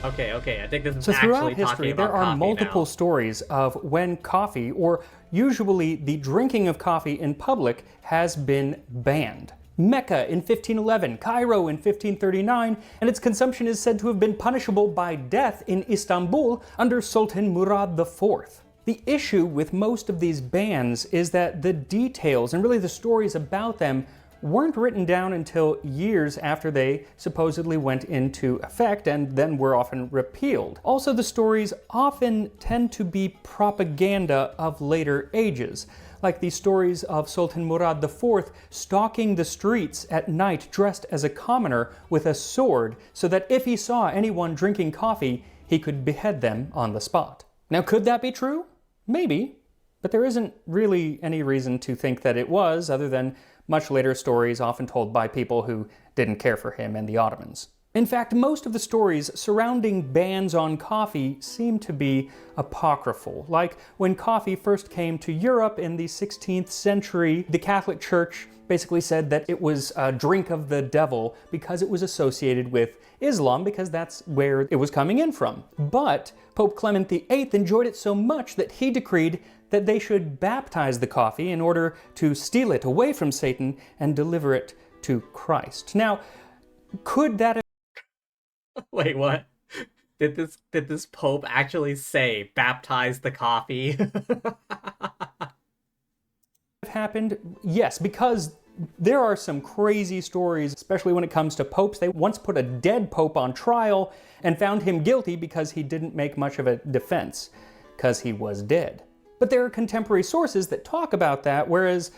Okay, I think this is So actually throughout history, there are multiple stories of when coffee, or usually the drinking of coffee in public, has been banned. Mecca in 1511, Cairo in 1539, and its consumption is said to have been punishable by death in Istanbul under Sultan Murad IV. The issue with most of these bans is that the details, and really the stories about them, weren't written down until years after they supposedly went into effect, and then were often repealed. Also, the stories often tend to be propaganda of later ages, like the stories of Sultan Murad IV stalking the streets at night dressed as a commoner with a sword, so that if he saw anyone drinking coffee, he could behead them on the spot. Now, could that be true? Maybe, but there isn't really any reason to think that it was, other than much later stories often told by people who didn't care for him and the Ottomans. In fact, most of the stories surrounding bans on coffee seem to be apocryphal. Like when coffee first came to Europe in the 16th century, the Catholic Church basically said that it was a drink of the devil because it was associated with Islam, because that's where it was coming in from. But Pope Clement VIII enjoyed it so much that he decreed that they should baptize the coffee in order to steal it away from Satan and deliver it to Christ. Now, could that have Wait, what? Did this Pope actually say baptize the coffee? happened? Yes, because there are some crazy stories, especially when it comes to popes. They once put a dead pope on trial and found him guilty because he didn't make much of a defense, because he was dead. But there are contemporary sources that talk about that, whereas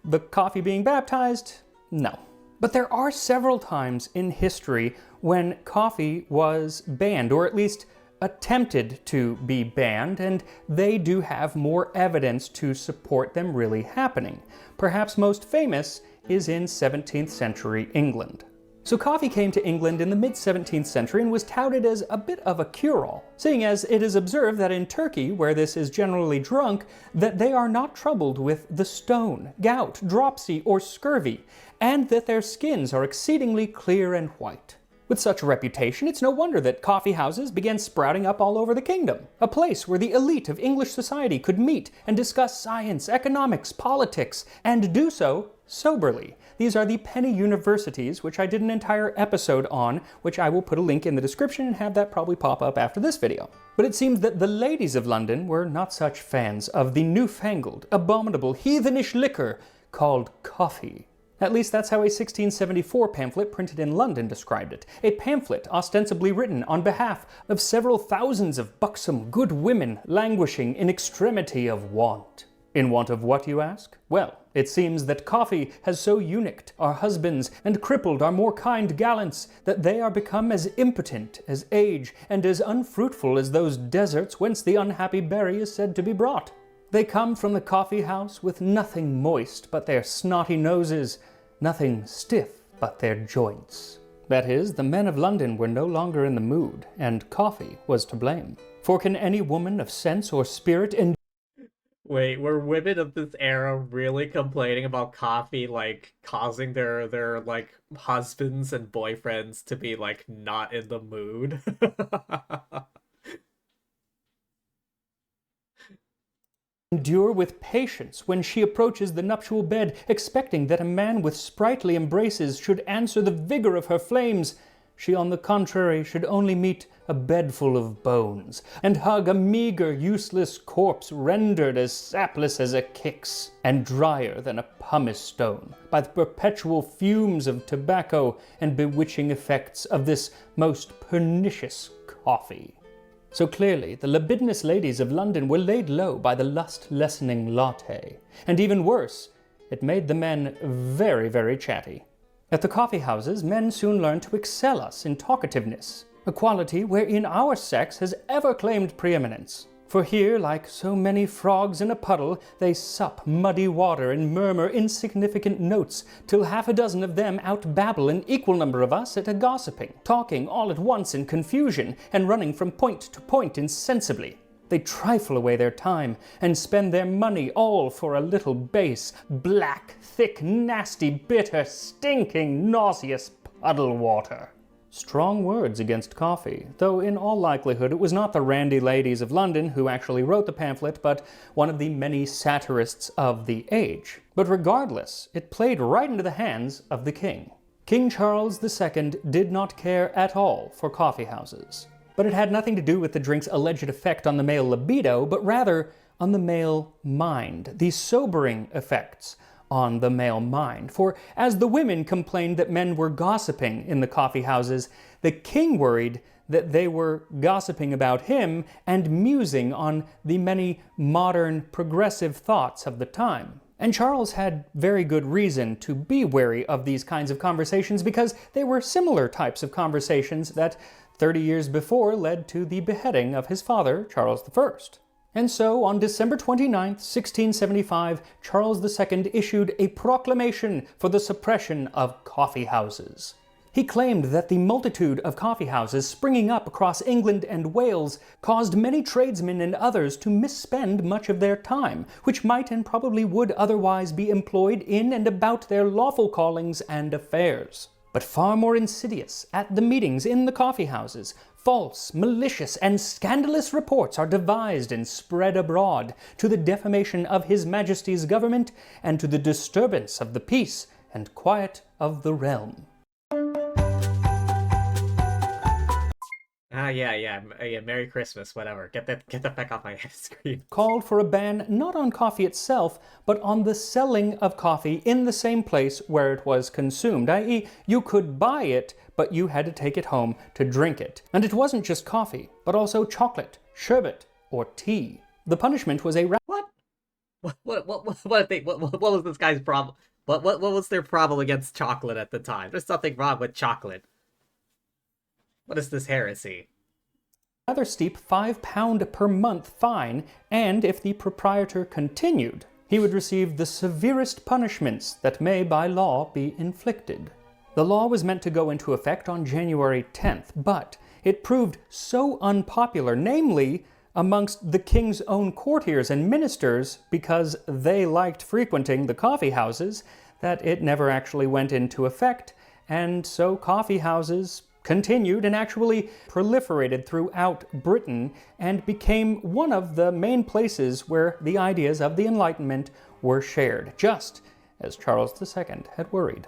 the coffee being baptized, no. But there are several times in history when coffee was banned, or at least attempted to be banned, and they do have more evidence to support them really happening. Perhaps most famous is in 17th century England. So coffee came to England in the mid-17th century and was touted as a bit of a cure-all, seeing as it is observed that in Turkey, where this is generally drunk, that they are not troubled with the stone, gout, dropsy, or scurvy, and that their skins are exceedingly clear and white. With such a reputation, it's no wonder that coffee houses began sprouting up all over the kingdom, a place where the elite of English society could meet and discuss science, economics, politics, and do so soberly. These are the penny universities, which I did an entire episode on, which I will put a link in the description and have that probably pop up after this video. But it seems that the ladies of London were not such fans of the newfangled, abominable, heathenish liquor called coffee. At least that's how a 1674 pamphlet printed in London described it. A pamphlet ostensibly written on behalf of several thousands of buxom good women languishing in extremity of want. In want of what, you ask? Well, it seems that coffee has so eunuched our husbands and crippled our more kind gallants that they are become as impotent as age and as unfruitful as those deserts whence the unhappy berry is said to be brought. They come from the coffee house with nothing moist but their snotty noses, nothing stiff but their joints. That is, the men of London were no longer in the mood, and coffee was to blame. For can any woman of sense or spirit Wait, were women of this era really complaining about coffee, like, causing their like, husbands and boyfriends to be, like, not in the mood? endure with patience when she approaches the nuptial bed, expecting that a man with sprightly embraces should answer the vigor of her flames, she on the contrary should only meet a bed full of bones, and hug a meager, useless corpse rendered as sapless as a Kix, and drier than a pumice stone, by the perpetual fumes of tobacco and bewitching effects of this most pernicious coffee. So clearly, the libidinous ladies of London were laid low by the lust-lessening latte, and even worse, it made the men very, very chatty. At the coffee houses, men soon learned to excel us in talkativeness, a quality wherein our sex has ever claimed preeminence. For here, like so many frogs in a puddle, they sup muddy water and murmur insignificant notes, till half a dozen of them outbabble an equal number of us at a gossiping, talking all at once in confusion, and running from point to point insensibly. They trifle away their time, and spend their money all for a little base, black, thick, nasty, bitter, stinking, nauseous puddle water. Strong words against coffee, though in all likelihood it was not the randy ladies of London who actually wrote the pamphlet, but one of the many satirists of the age. But regardless, it played right into the hands of the king. King Charles II did not care at all for coffee houses. But it had nothing to do with the drink's alleged effect on the male libido, but rather on the male mind, the sobering effects on the male mind. For as the women complained that men were gossiping in the coffee houses, the king worried that they were gossiping about him and musing on the many modern progressive thoughts of the time. And Charles had very good reason to be wary of these kinds of conversations, because they were similar types of conversations that 30 years before led to the beheading of his father, Charles I. And so, on December 29th, 1675, Charles II issued a proclamation for the suppression of coffee houses. He claimed that the multitude of coffee houses springing up across England and Wales caused many tradesmen and others to misspend much of their time, which might and probably would otherwise be employed in and about their lawful callings and affairs. But far more insidious, at the meetings in the coffee houses, false, malicious, and scandalous reports are devised and spread abroad to the defamation of His Majesty's government and to the disturbance of the peace and quiet of the realm. Yeah, Merry Christmas, whatever. Get the heck off my screen. Called for a ban not on coffee itself, but on the selling of coffee in the same place where it was consumed, i.e., you could buy it, but you had to take it home to drink it. And it wasn't just coffee, but also chocolate, sherbet, or tea. The punishment was a What was this guy's problem? What was their problem against chocolate at the time? There's nothing wrong with chocolate. What is this heresy? rather steep £5 per month fine, and if the proprietor continued, he would receive the severest punishments that may by law be inflicted. The law was meant to go into effect on January 10th, but it proved so unpopular, namely amongst the king's own courtiers and ministers, because they liked frequenting the coffee houses, that it never actually went into effect, and so coffee houses continued and actually proliferated throughout Britain and became one of the main places where the ideas of the Enlightenment were shared, just as Charles II had worried.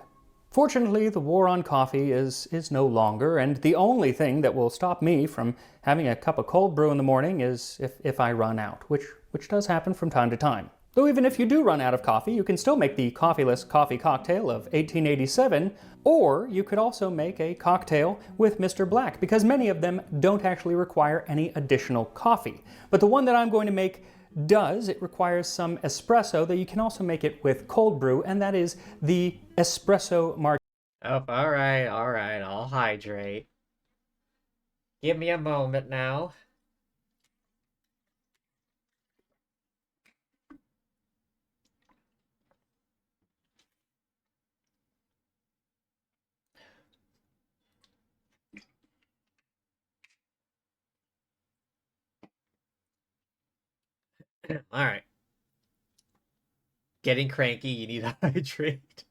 Fortunately, the war on coffee is no longer, and the only thing that will stop me from having a cup of cold brew in the morning is if I run out, which does happen from time to time. Though even if you do run out of coffee, you can still make the coffeeless coffee cocktail of 1887, or you could also make a cocktail with Mr. Black, because many of them don't actually require any additional coffee. But the one that I'm going to make does. It requires some espresso, though you can also make it with cold brew, and that is the espresso martini. Oh, alright, I'll hydrate. Give me a moment now. Alright. Getting cranky, you need to hydrate.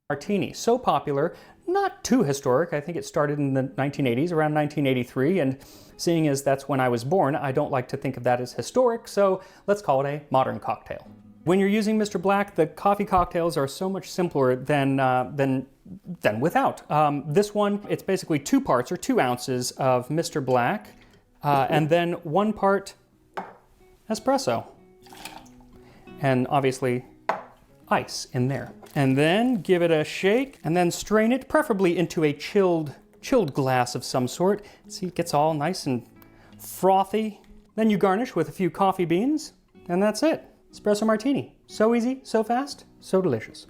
Martini, so popular, not too historic. I think it started in the 1980s, around 1983, and seeing as that's when I was born, I don't like to think of that as historic, so let's call it a modern cocktail. When you're using Mr. Black, the coffee cocktails are so much simpler than without. This one, it's basically 2 parts or 2 ounces of Mr. Black, and then 1 part espresso, and obviously ice in there. And then give it a shake, and then strain it, preferably into a chilled glass of some sort. See, it gets all nice and frothy. Then you garnish with a few coffee beans, and that's it. Espresso martini. So easy, so fast, so delicious.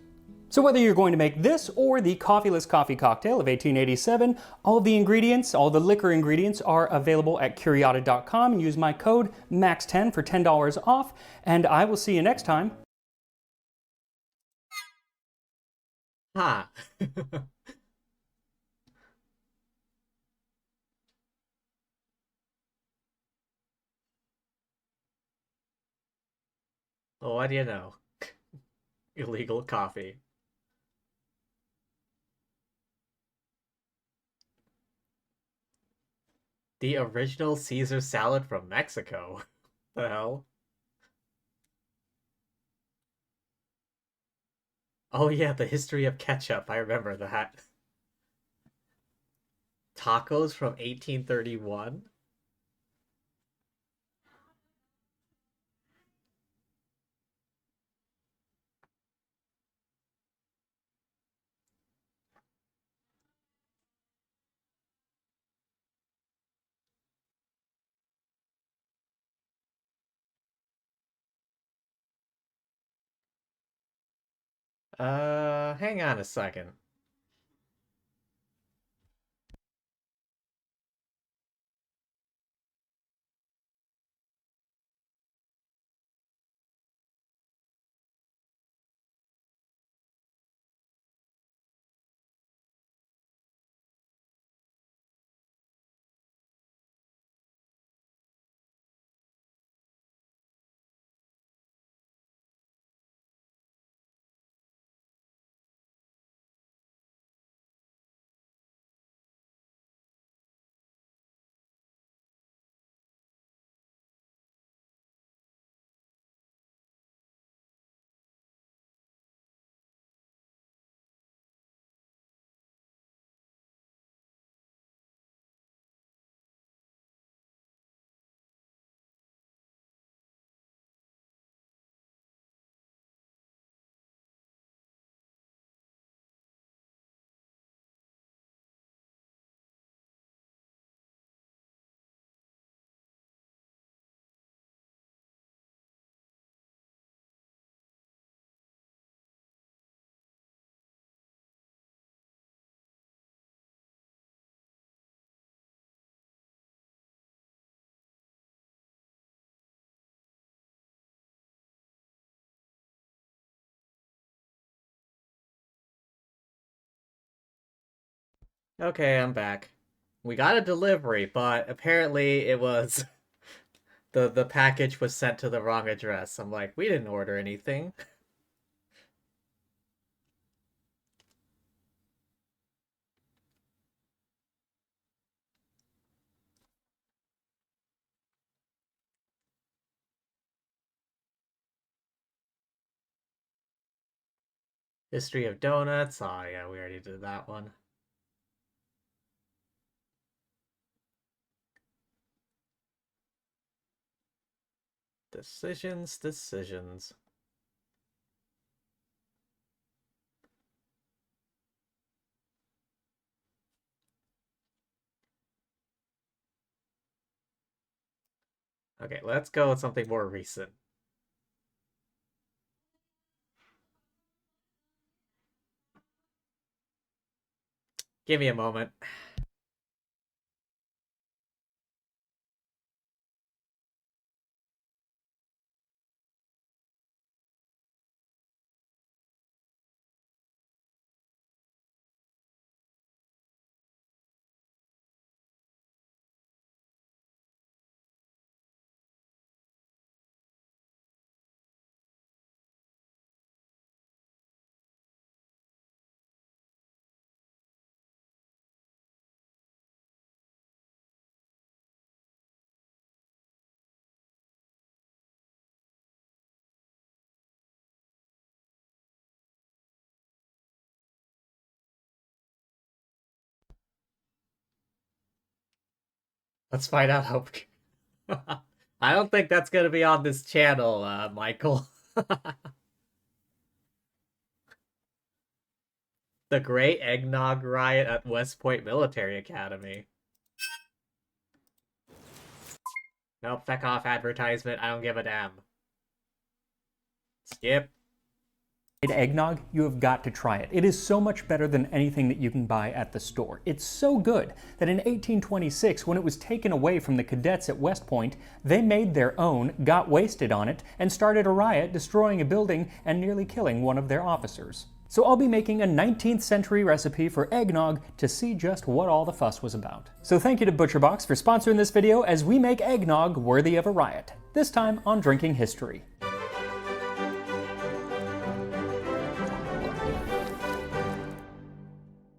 So whether you're going to make this or the coffeeless coffee cocktail of 1887, all of the ingredients, all the liquor ingredients are available at Curiata.com. Use my code MAX10 for $10 off, and I will see you next time. Ha! Oh, what do you know? Illegal coffee. The original Caesar salad from Mexico. The hell? Oh yeah, the history of ketchup. I remember that. Tacos from 1831? Hang on a second. Okay, I'm back. We got a delivery, but apparently it was the package was sent to the wrong address. I'm like, we didn't order anything. History of donuts. Oh yeah, we already did that one. Decisions. Okay, let's go with something more recent. Give me a moment. Let's find out how. I don't think that's gonna be on this channel, Michael. The Great Eggnog Riot at West Point Military Academy. Nope, feck off advertisement. I don't give a damn. Skip. Eggnog, you have got to try it. It is so much better than anything that you can buy at the store. It's so good that in 1826, when it was taken away from the cadets at West Point, they made their own, got wasted on it, and started a riot, destroying a building and nearly killing one of their officers. So I'll be making a 19th century recipe for eggnog to see just what all the fuss was about. So thank you to ButcherBox for sponsoring this video as we make eggnog worthy of a riot, this time on Drinking History.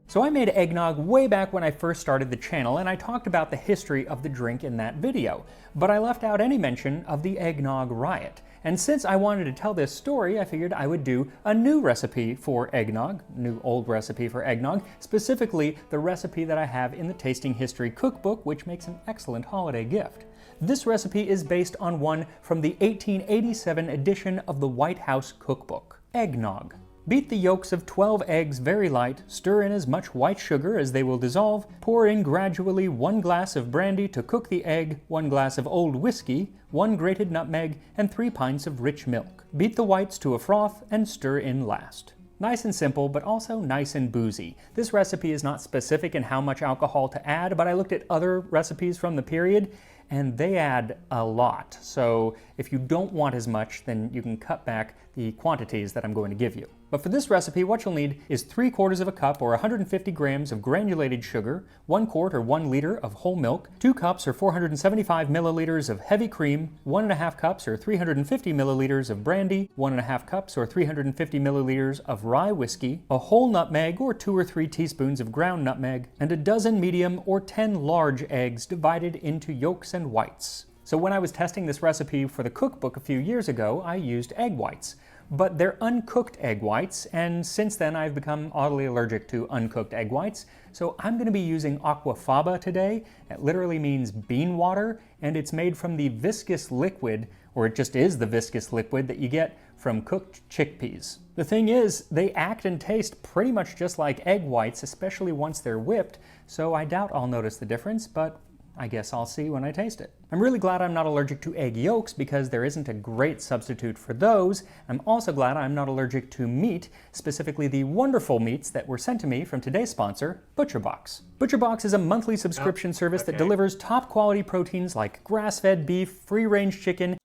So I made eggnog way back when I first started the channel, and I talked about the history of the drink in that video, but I left out any mention of the eggnog riot. And since I wanted to tell this story, I figured I would do a new recipe for eggnog, new old recipe for eggnog, specifically the recipe that I have in the Tasting History cookbook, which makes an excellent holiday gift. This recipe is based on one from the 1887 edition of the White House Cookbook, eggnog. Beat the yolks of 12 eggs very light, stir in as much white sugar as they will dissolve, pour in gradually 1 glass of brandy to cook the egg, 1 glass of old whiskey, 1 grated nutmeg, and 3 pints of rich milk. Beat the whites to a froth and stir in last. Nice and simple, but also nice and boozy. This recipe is not specific in how much alcohol to add, but I looked at other recipes from the period, and they add a lot. So if you don't want as much, then you can cut back the quantities that I'm going to give you. But for this recipe, what you'll need is 3/4 of a cup or 150 grams of granulated sugar, 1 quart or 1 liter of whole milk, 2 cups or 475 milliliters of heavy cream, 1.5 cups or 350 milliliters of brandy, 1.5 cups or 350 milliliters of rye whiskey, a whole nutmeg or 2 or 3 teaspoons of ground nutmeg, and a dozen medium or 10 large eggs divided into yolks and whites. So when I was testing this recipe for the cookbook a few years ago, I used egg whites. But they're uncooked egg whites, and since then I've become oddly allergic to uncooked egg whites, so I'm going to be using aquafaba today. It literally means bean water, and it's made from the viscous liquid, or it just is the viscous liquid that you get from cooked chickpeas. The thing is, they act and taste pretty much just like egg whites, especially once they're whipped, so I doubt I'll notice the difference, but I guess I'll see when I taste it. I'm really glad I'm not allergic to egg yolks because there isn't a great substitute for those. I'm also glad I'm not allergic to meat, specifically the wonderful meats that were sent to me from today's sponsor, ButcherBox. ButcherBox is a monthly subscription service that delivers top quality proteins like grass-fed beef, free-range chicken,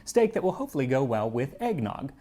steak that will hopefully go well with eggnog.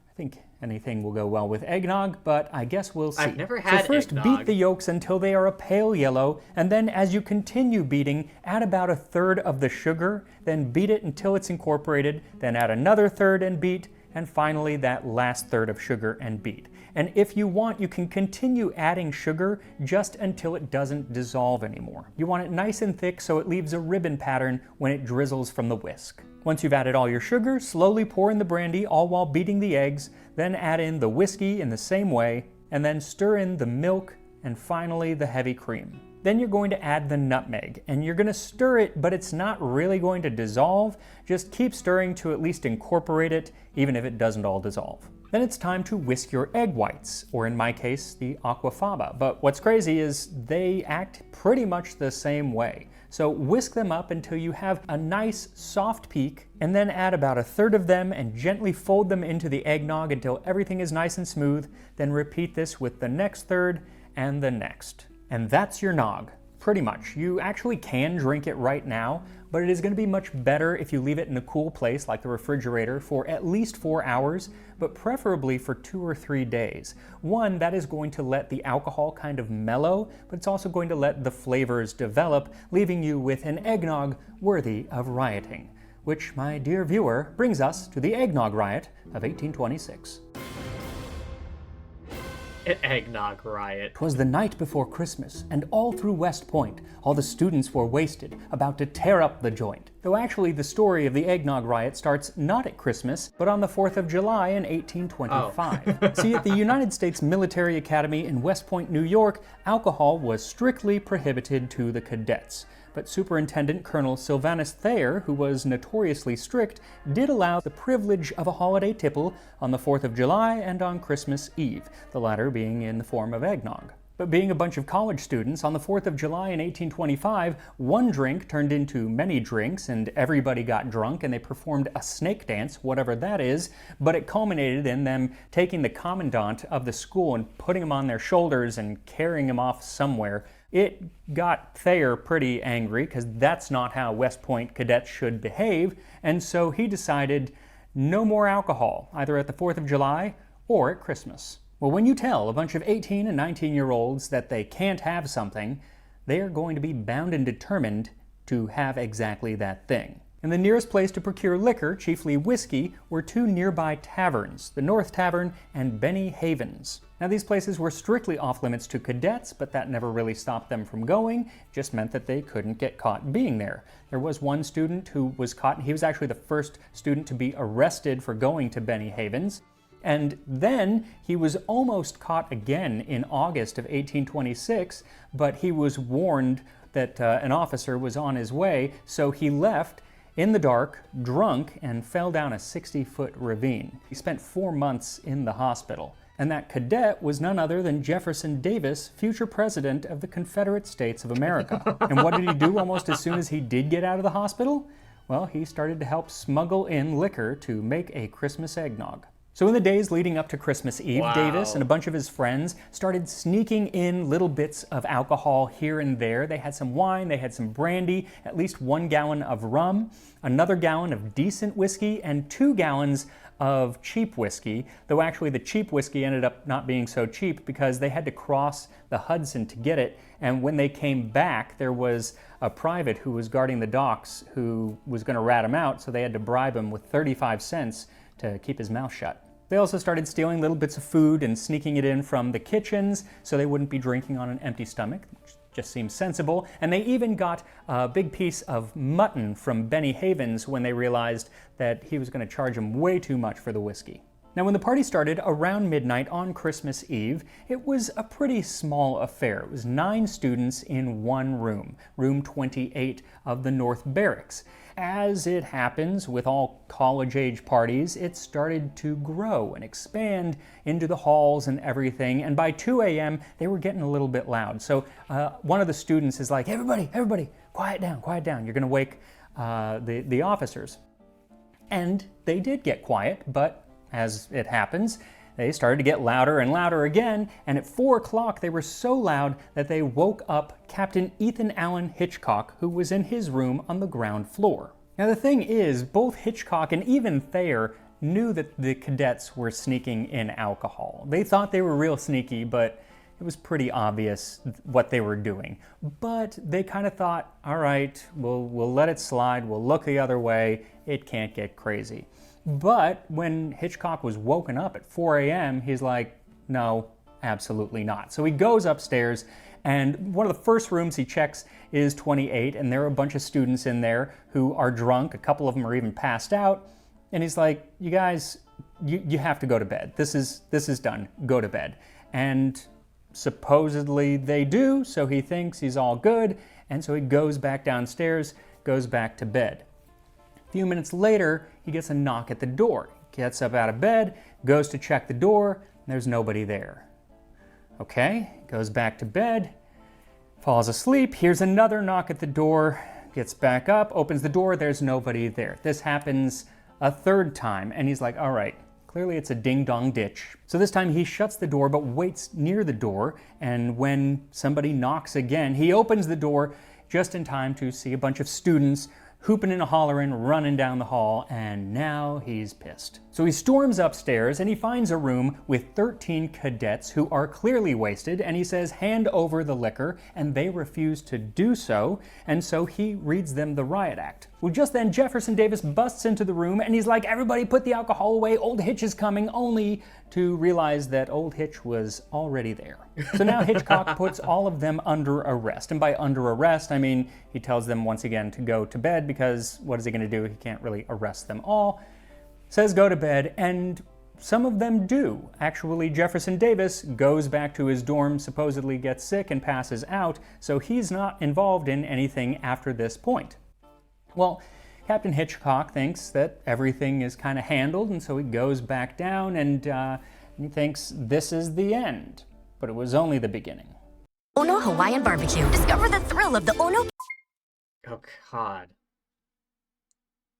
I think anything will go well with eggnog, but I guess we'll see. I've never had So first, eggnog. beat the yolks until they are a pale yellow, and then as you continue beating, add about 1/3 of the sugar, then beat it until it's incorporated, then add another third and beat, and finally that last third of sugar and beat. And if you want, you can continue adding sugar just until it doesn't dissolve anymore. You want it nice and thick so it leaves a ribbon pattern when it drizzles from the whisk. Once you've added all your sugar, slowly pour in the brandy, all while beating the eggs, then add in the whiskey in the same way, and then stir in the milk, and finally the heavy cream. Then you're going to add the nutmeg, and you're going to stir it, but it's not really going to dissolve. Just keep stirring to at least incorporate it, even if it doesn't all dissolve. Then it's time to whisk your egg whites, or in my case, the aquafaba. But what's crazy is they act pretty much the same way. So whisk them up until you have a nice soft peak, and then add about 1/3 of them and gently fold them into the eggnog until everything is nice and smooth. Then repeat this with the next third and the next. And that's your nog, pretty much. You actually can drink it right now, but it is going to be much better if you leave it in a cool place like the refrigerator for at least 4 hours, but preferably for 2 or 3 days. One, that is going to let the alcohol kind of mellow, but it's also going to let the flavors develop, leaving you with an eggnog worthy of rioting. Which, my dear viewer, brings us to the Eggnog Riot of 1826. Eggnog riot. 'Twas the night before Christmas, and all through West Point, all the students were wasted, about to tear up the joint. Though actually the story of the Eggnog Riot starts not at Christmas, but on the 4th of July in 1825. See, at the United States Military Academy in West Point, New York, alcohol was strictly prohibited to the cadets. But Superintendent Colonel Sylvanus Thayer, who was notoriously strict, did allow the privilege of a holiday tipple on the 4th of July and on Christmas Eve, the latter being in the form of eggnog. But being a bunch of college students, on the 4th of July in 1825, one drink turned into many drinks and everybody got drunk and they performed a snake dance, whatever that is, but it culminated in them taking the commandant of the school and putting him on their shoulders and carrying him off somewhere. It got Thayer pretty angry because that's not how West Point cadets should behave, and so he decided no more alcohol, either at the 4th of July or at Christmas. Well, when you tell a bunch of 18 and 19-year-olds that they can't have something, they are going to be bound and determined to have exactly that thing. And the nearest place to procure liquor, chiefly whiskey, were 2 nearby taverns, the North Tavern and Benny Havens. Now these places were strictly off limits to cadets, but that never really stopped them from going, it just meant that they couldn't get caught being there. There was one student who was caught, and he was actually the first student to be arrested for going to Benny Havens. And then he was almost caught again in August of 1826, but he was warned that an officer was on his way, so he left in the dark, drunk, and fell down a 60-foot ravine. He spent 4 months in the hospital. And that cadet was none other than Jefferson Davis, future president of the Confederate States of America. And what did he do almost as soon as he did get out of the hospital? Well, he started to help smuggle in liquor to make a Christmas eggnog. So in the days leading up to Christmas Eve, Wow. Davis and a bunch of his friends started sneaking in little bits of alcohol here and there. They had some wine, they had some brandy, at least 1 gallon of rum, another gallon of decent whiskey, and 2 gallons of cheap whiskey, though actually the cheap whiskey ended up not being so cheap because they had to cross the Hudson to get it, and when they came back, there was a private who was guarding the docks who was going to rat him out, so they had to bribe him with 35 cents to keep his mouth shut. They also started stealing little bits of food and sneaking it in from the kitchens so they wouldn't be drinking on an empty stomach, which just seems sensible. And they even got a big piece of mutton from Benny Havens when they realized that he was going to charge them way too much for the whiskey. Now, when the party started around midnight on Christmas Eve, it was a pretty small affair. It was 9 students in one room, room 28 of the North Barracks. As it happens with all college-age parties, it started to grow and expand into the halls and everything, and by 2 a.m., they were getting a little bit loud. So one of the students is like, everybody, quiet down. You're going to wake the officers. And they did get quiet, but as it happens, they started to get louder and louder again, and at 4 o'clock they were so loud that they woke up Captain Ethan Allen Hitchcock, who was in his room on the ground floor. Now the thing is, both Hitchcock and even Thayer knew that the cadets were sneaking in alcohol. They thought they were real sneaky, but it was pretty obvious what they were doing. But they kind of thought, all right, we'll let it slide, we'll look the other way, it can't get crazy. But when Hitchcock was woken up at 4 a.m., he's like, no, absolutely not. So he goes upstairs, and one of the first rooms he checks is 28, and there are a bunch of students in there who are drunk. A couple of them are even passed out. And he's like, you guys, you have to go to bed. This is done. Go to bed. And supposedly they do, so he thinks he's all good, and so he goes back downstairs, goes back to bed. A few minutes later, he gets a knock at the door. He gets up out of bed, goes to check the door, and there's nobody there. Okay, goes back to bed, falls asleep, hears another knock at the door, gets back up, opens the door, there's nobody there. This happens a third time, and he's like, all right, clearly it's a ding-dong ditch. So this time he shuts the door but waits near the door, and when somebody knocks again, he opens the door just in time to see a bunch of students hooping and hollering, running down the hall, and now he's pissed. So he storms upstairs and he finds a room with 13 cadets who are clearly wasted, and he says, hand over the liquor, and they refuse to do so, and so he reads them the riot act. Well, just then Jefferson Davis busts into the room and he's like, everybody put the alcohol away, Old Hitch is coming, only to realize that Old Hitch was already there. So now Hitchcock puts all of them under arrest. And by under arrest, I mean he tells them once again to go to bed, because what is he going to do? He can't really arrest them all. Says go to bed, and some of them do. Actually, Jefferson Davis goes back to his dorm, supposedly gets sick and passes out, so he's not involved in anything after this point. Well, Captain Hitchcock thinks that everything is kind of handled, and so he goes back down, and he thinks this is the end. But it was only the beginning. Ono Hawaiian Barbecue. Discover the thrill of the Ono. Oh god.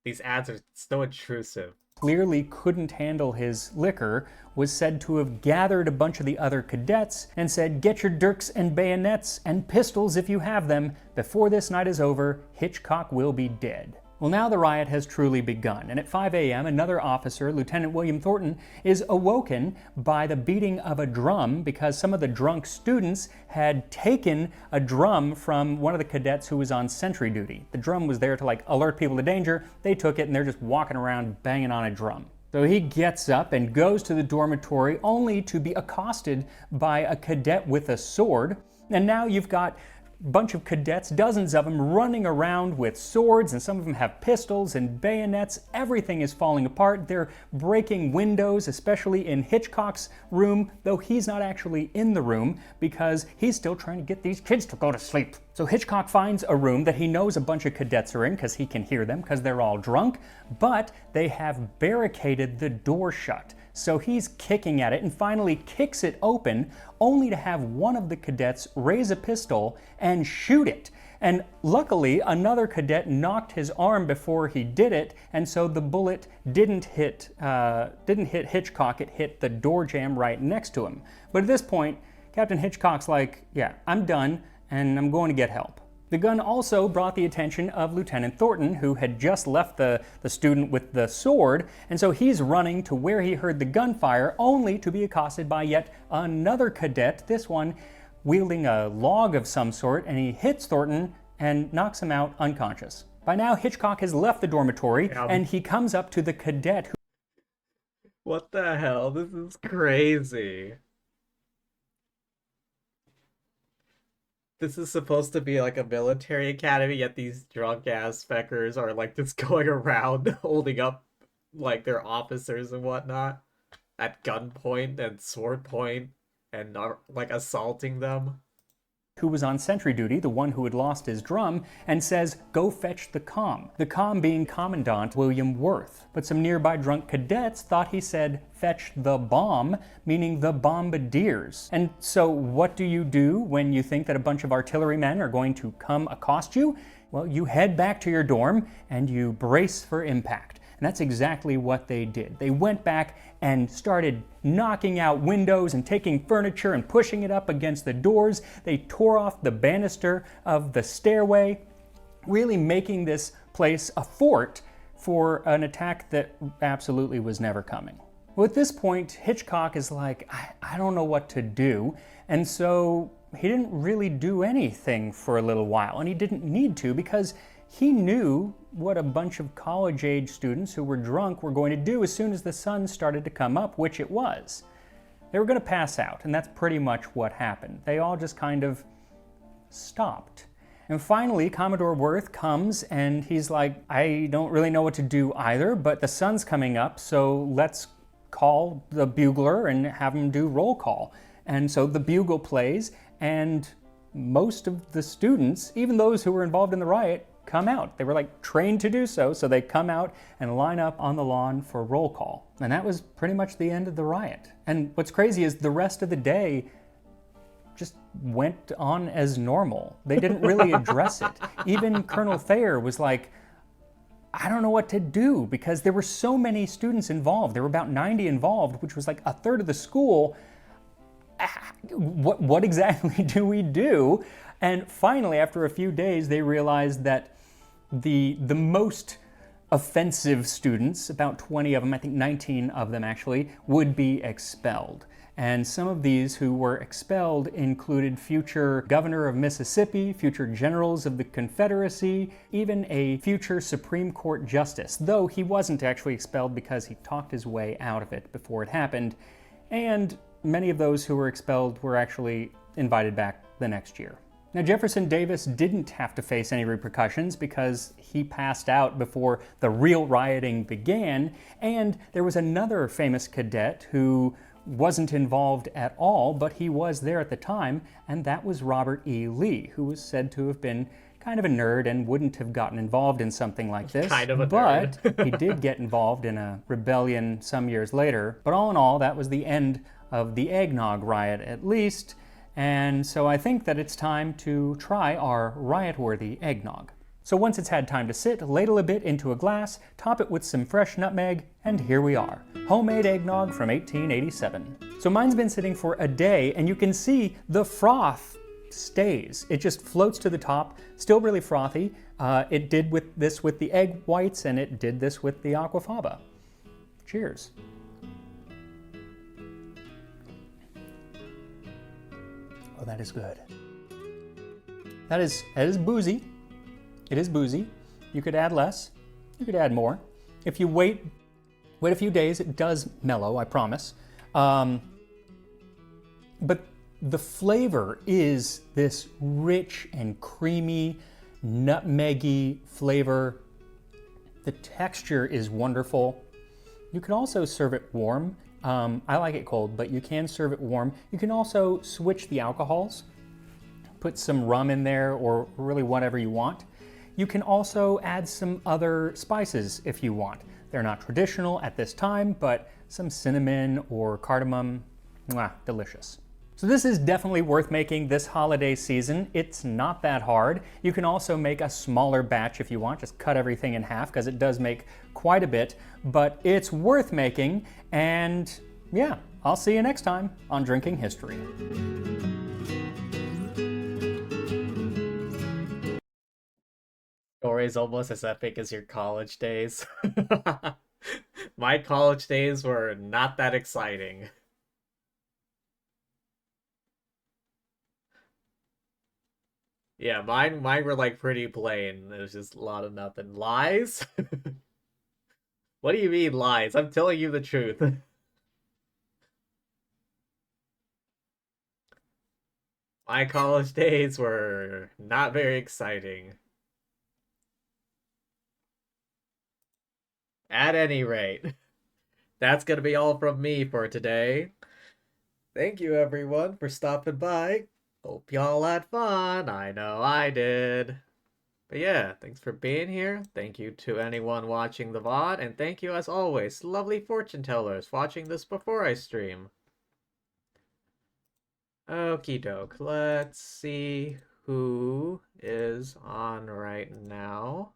These ads are so intrusive. Clearly couldn't handle his liquor, was said to have gathered a bunch of the other cadets and said, get your dirks and bayonets and pistols if you have them. Before this night is over, Hitchcock will be dead. Well, now the riot has truly begun, and at 5 a.m. another officer, Lieutenant William Thornton, is awoken by the beating of a drum because some of the drunk students had taken a drum from one of the cadets who was on sentry duty. The drum was there to alert people to danger. They took it and they're just walking around banging on a drum. So he gets up and goes to the dormitory only to be accosted by a cadet with a sword. And now you've got bunch of cadets, dozens of them, running around with swords, and some of them have pistols and bayonets. Everything is falling apart. They're breaking windows, especially in Hitchcock's room, though he's not actually in the room because he's still trying to get these kids to go to sleep. So Hitchcock finds a room that he knows a bunch of cadets are in because he can hear them because they're all drunk, but they have barricaded the door shut. So he's kicking at it and finally kicks it open, only to have one of the cadets raise a pistol and shoot it. And luckily, another cadet knocked his arm before he did it, and so the bullet didn't hit Hitchcock, it hit the door jamb right next to him. But at this point, Captain Hitchcock's like, yeah, I'm done, and I'm going to get help. The gun also brought the attention of Lieutenant Thornton, who had just left the student with the sword, and so he's running to where he heard the gunfire, only to be accosted by yet another cadet, this one wielding a log of some sort, and he hits Thornton and knocks him out unconscious. By now, Hitchcock has left the dormitory, and he comes up to the cadet who... What the hell? This is crazy. This is supposed to be like a military academy, yet these drunk-ass feckers are just going around holding up their officers and whatnot at gunpoint and sword point and assaulting them. Who was on sentry duty, the one who had lost his drum, and says, go fetch the comm. The comm being Commandant William Worth. But some nearby drunk cadets thought he said, fetch the bomb, meaning the bombardiers. And so what do you do when you think that a bunch of artillerymen are going to come accost you? Well, you head back to your dorm and you brace for impact. And that's exactly what they did. They went back and started knocking out windows and taking furniture and pushing it up against the doors. They tore off the banister of the stairway, really making this place a fort for an attack that absolutely was never coming. Well, at this point, Hitchcock is like, I don't know what to do. And so he didn't really do anything for a little while. And he didn't need to, because he knew what a bunch of college-age students who were drunk were going to do as soon as the sun started to come up, which it was. They were going to pass out, and that's pretty much what happened. They all just kind of stopped. And finally, Commodore Worth comes and he's like, I don't really know what to do either, but the sun's coming up, so let's call the bugler and have him do roll call. And so the bugle plays, and most of the students, even those who were involved in the riot, come out. They were like trained to do so, so they come out and line up on the lawn for roll call. And that was pretty much the end of the riot. And what's crazy is the rest of the day just went on as normal. They didn't really address it. Even Colonel Thayer was like, I don't know what to do, because there were so many students involved. There were about 90 involved, which was like a third of the school. What exactly do we do? And finally, after a few days, they realized that the most offensive students, about 20 of them, I think 19 of them actually, would be expelled. And some of these who were expelled included future governor of Mississippi, future generals of the Confederacy, even a future Supreme Court justice, though he wasn't actually expelled because he talked his way out of it before it happened. And many of those who were expelled were actually invited back the next year. Now, Jefferson Davis didn't have to face any repercussions because he passed out before the real rioting began, and there was another famous cadet who wasn't involved at all, but he was there at the time, and that was Robert E. Lee, who was said to have been kind of a nerd and wouldn't have gotten involved in something like this. Kind of a but nerd. he did get involved in a rebellion some years later. But all in all, that was the end of the eggnog riot, at least. And so I think that it's time to try our riot-worthy eggnog. So once it's had time to sit, ladle a bit into a glass, top it with some fresh nutmeg, and here we are. Homemade eggnog from 1887. So mine's been sitting for a day, and you can see the froth stays. It just floats to the top, still really frothy. It did with this with the egg whites, and it did this with the aquafaba. Cheers. Oh, that is good. That is boozy. It is boozy. You could add less. You could add more. If you wait a few days, it does mellow, I promise. But the flavor is this rich and creamy, nutmeggy flavor. The texture is wonderful. You can also serve it warm. I like it cold, but you can serve it warm. You can also switch the alcohols. Put some rum in there, or really whatever you want. You can also add some other spices if you want. They're not traditional at this time, but some cinnamon or cardamom, mwah, delicious. So this is definitely worth making this holiday season. It's not that hard. You can also make a smaller batch if you want, just cut everything in half, because it does make quite a bit, but it's worth making, and yeah, I'll see you next time on Drinking History. Story's almost as epic as your college days. My college days were not that exciting. Yeah, mine were like pretty plain. It was just a lot of nothing. Lies? What do you mean lies? I'm telling you the truth. My college days were not very exciting. At any rate, that's gonna be all from me for today. Thank you everyone for stopping by. Hope y'all had fun. I know I did. But yeah, thanks for being here. Thank you to anyone watching the VOD, and thank you as always, lovely fortune tellers watching this before I stream. Okie doke, let's see who is on right now.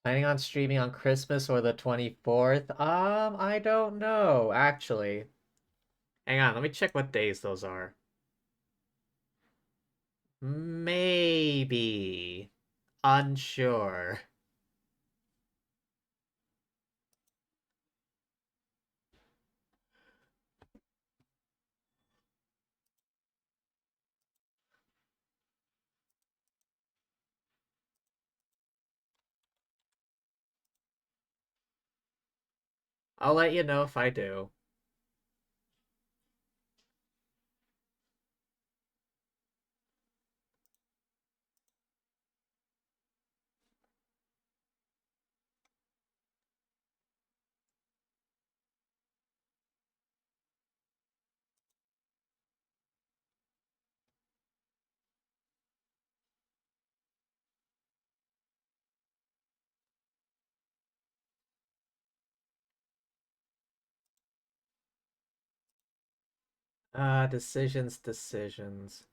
Planning on streaming on Christmas or the 24th? I don't know, actually. Hang on, let me check what days those are. Maybe. Unsure. I'll let you know if I do. Decisions.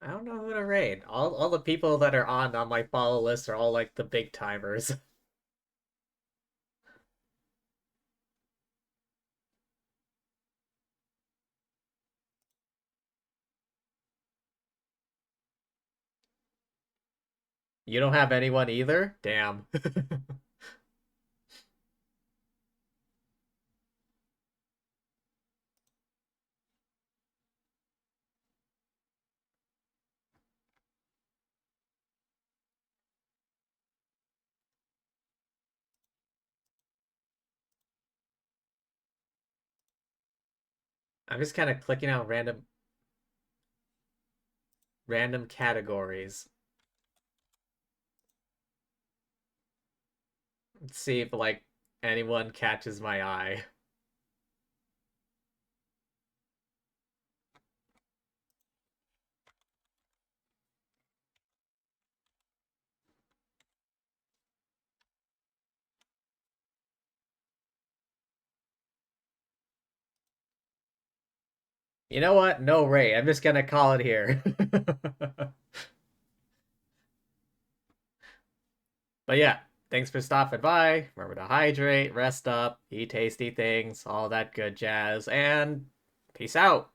I don't know who to raid. All the people that are on my follow list are all like the big timers. You don't have anyone either? Damn. I'm just kind of clicking out random categories. Let's see if like anyone catches my eye. You know what? No raid. I'm just gonna call it here. But yeah, thanks for stopping by. Remember to hydrate, rest up, eat tasty things, all that good jazz, and peace out.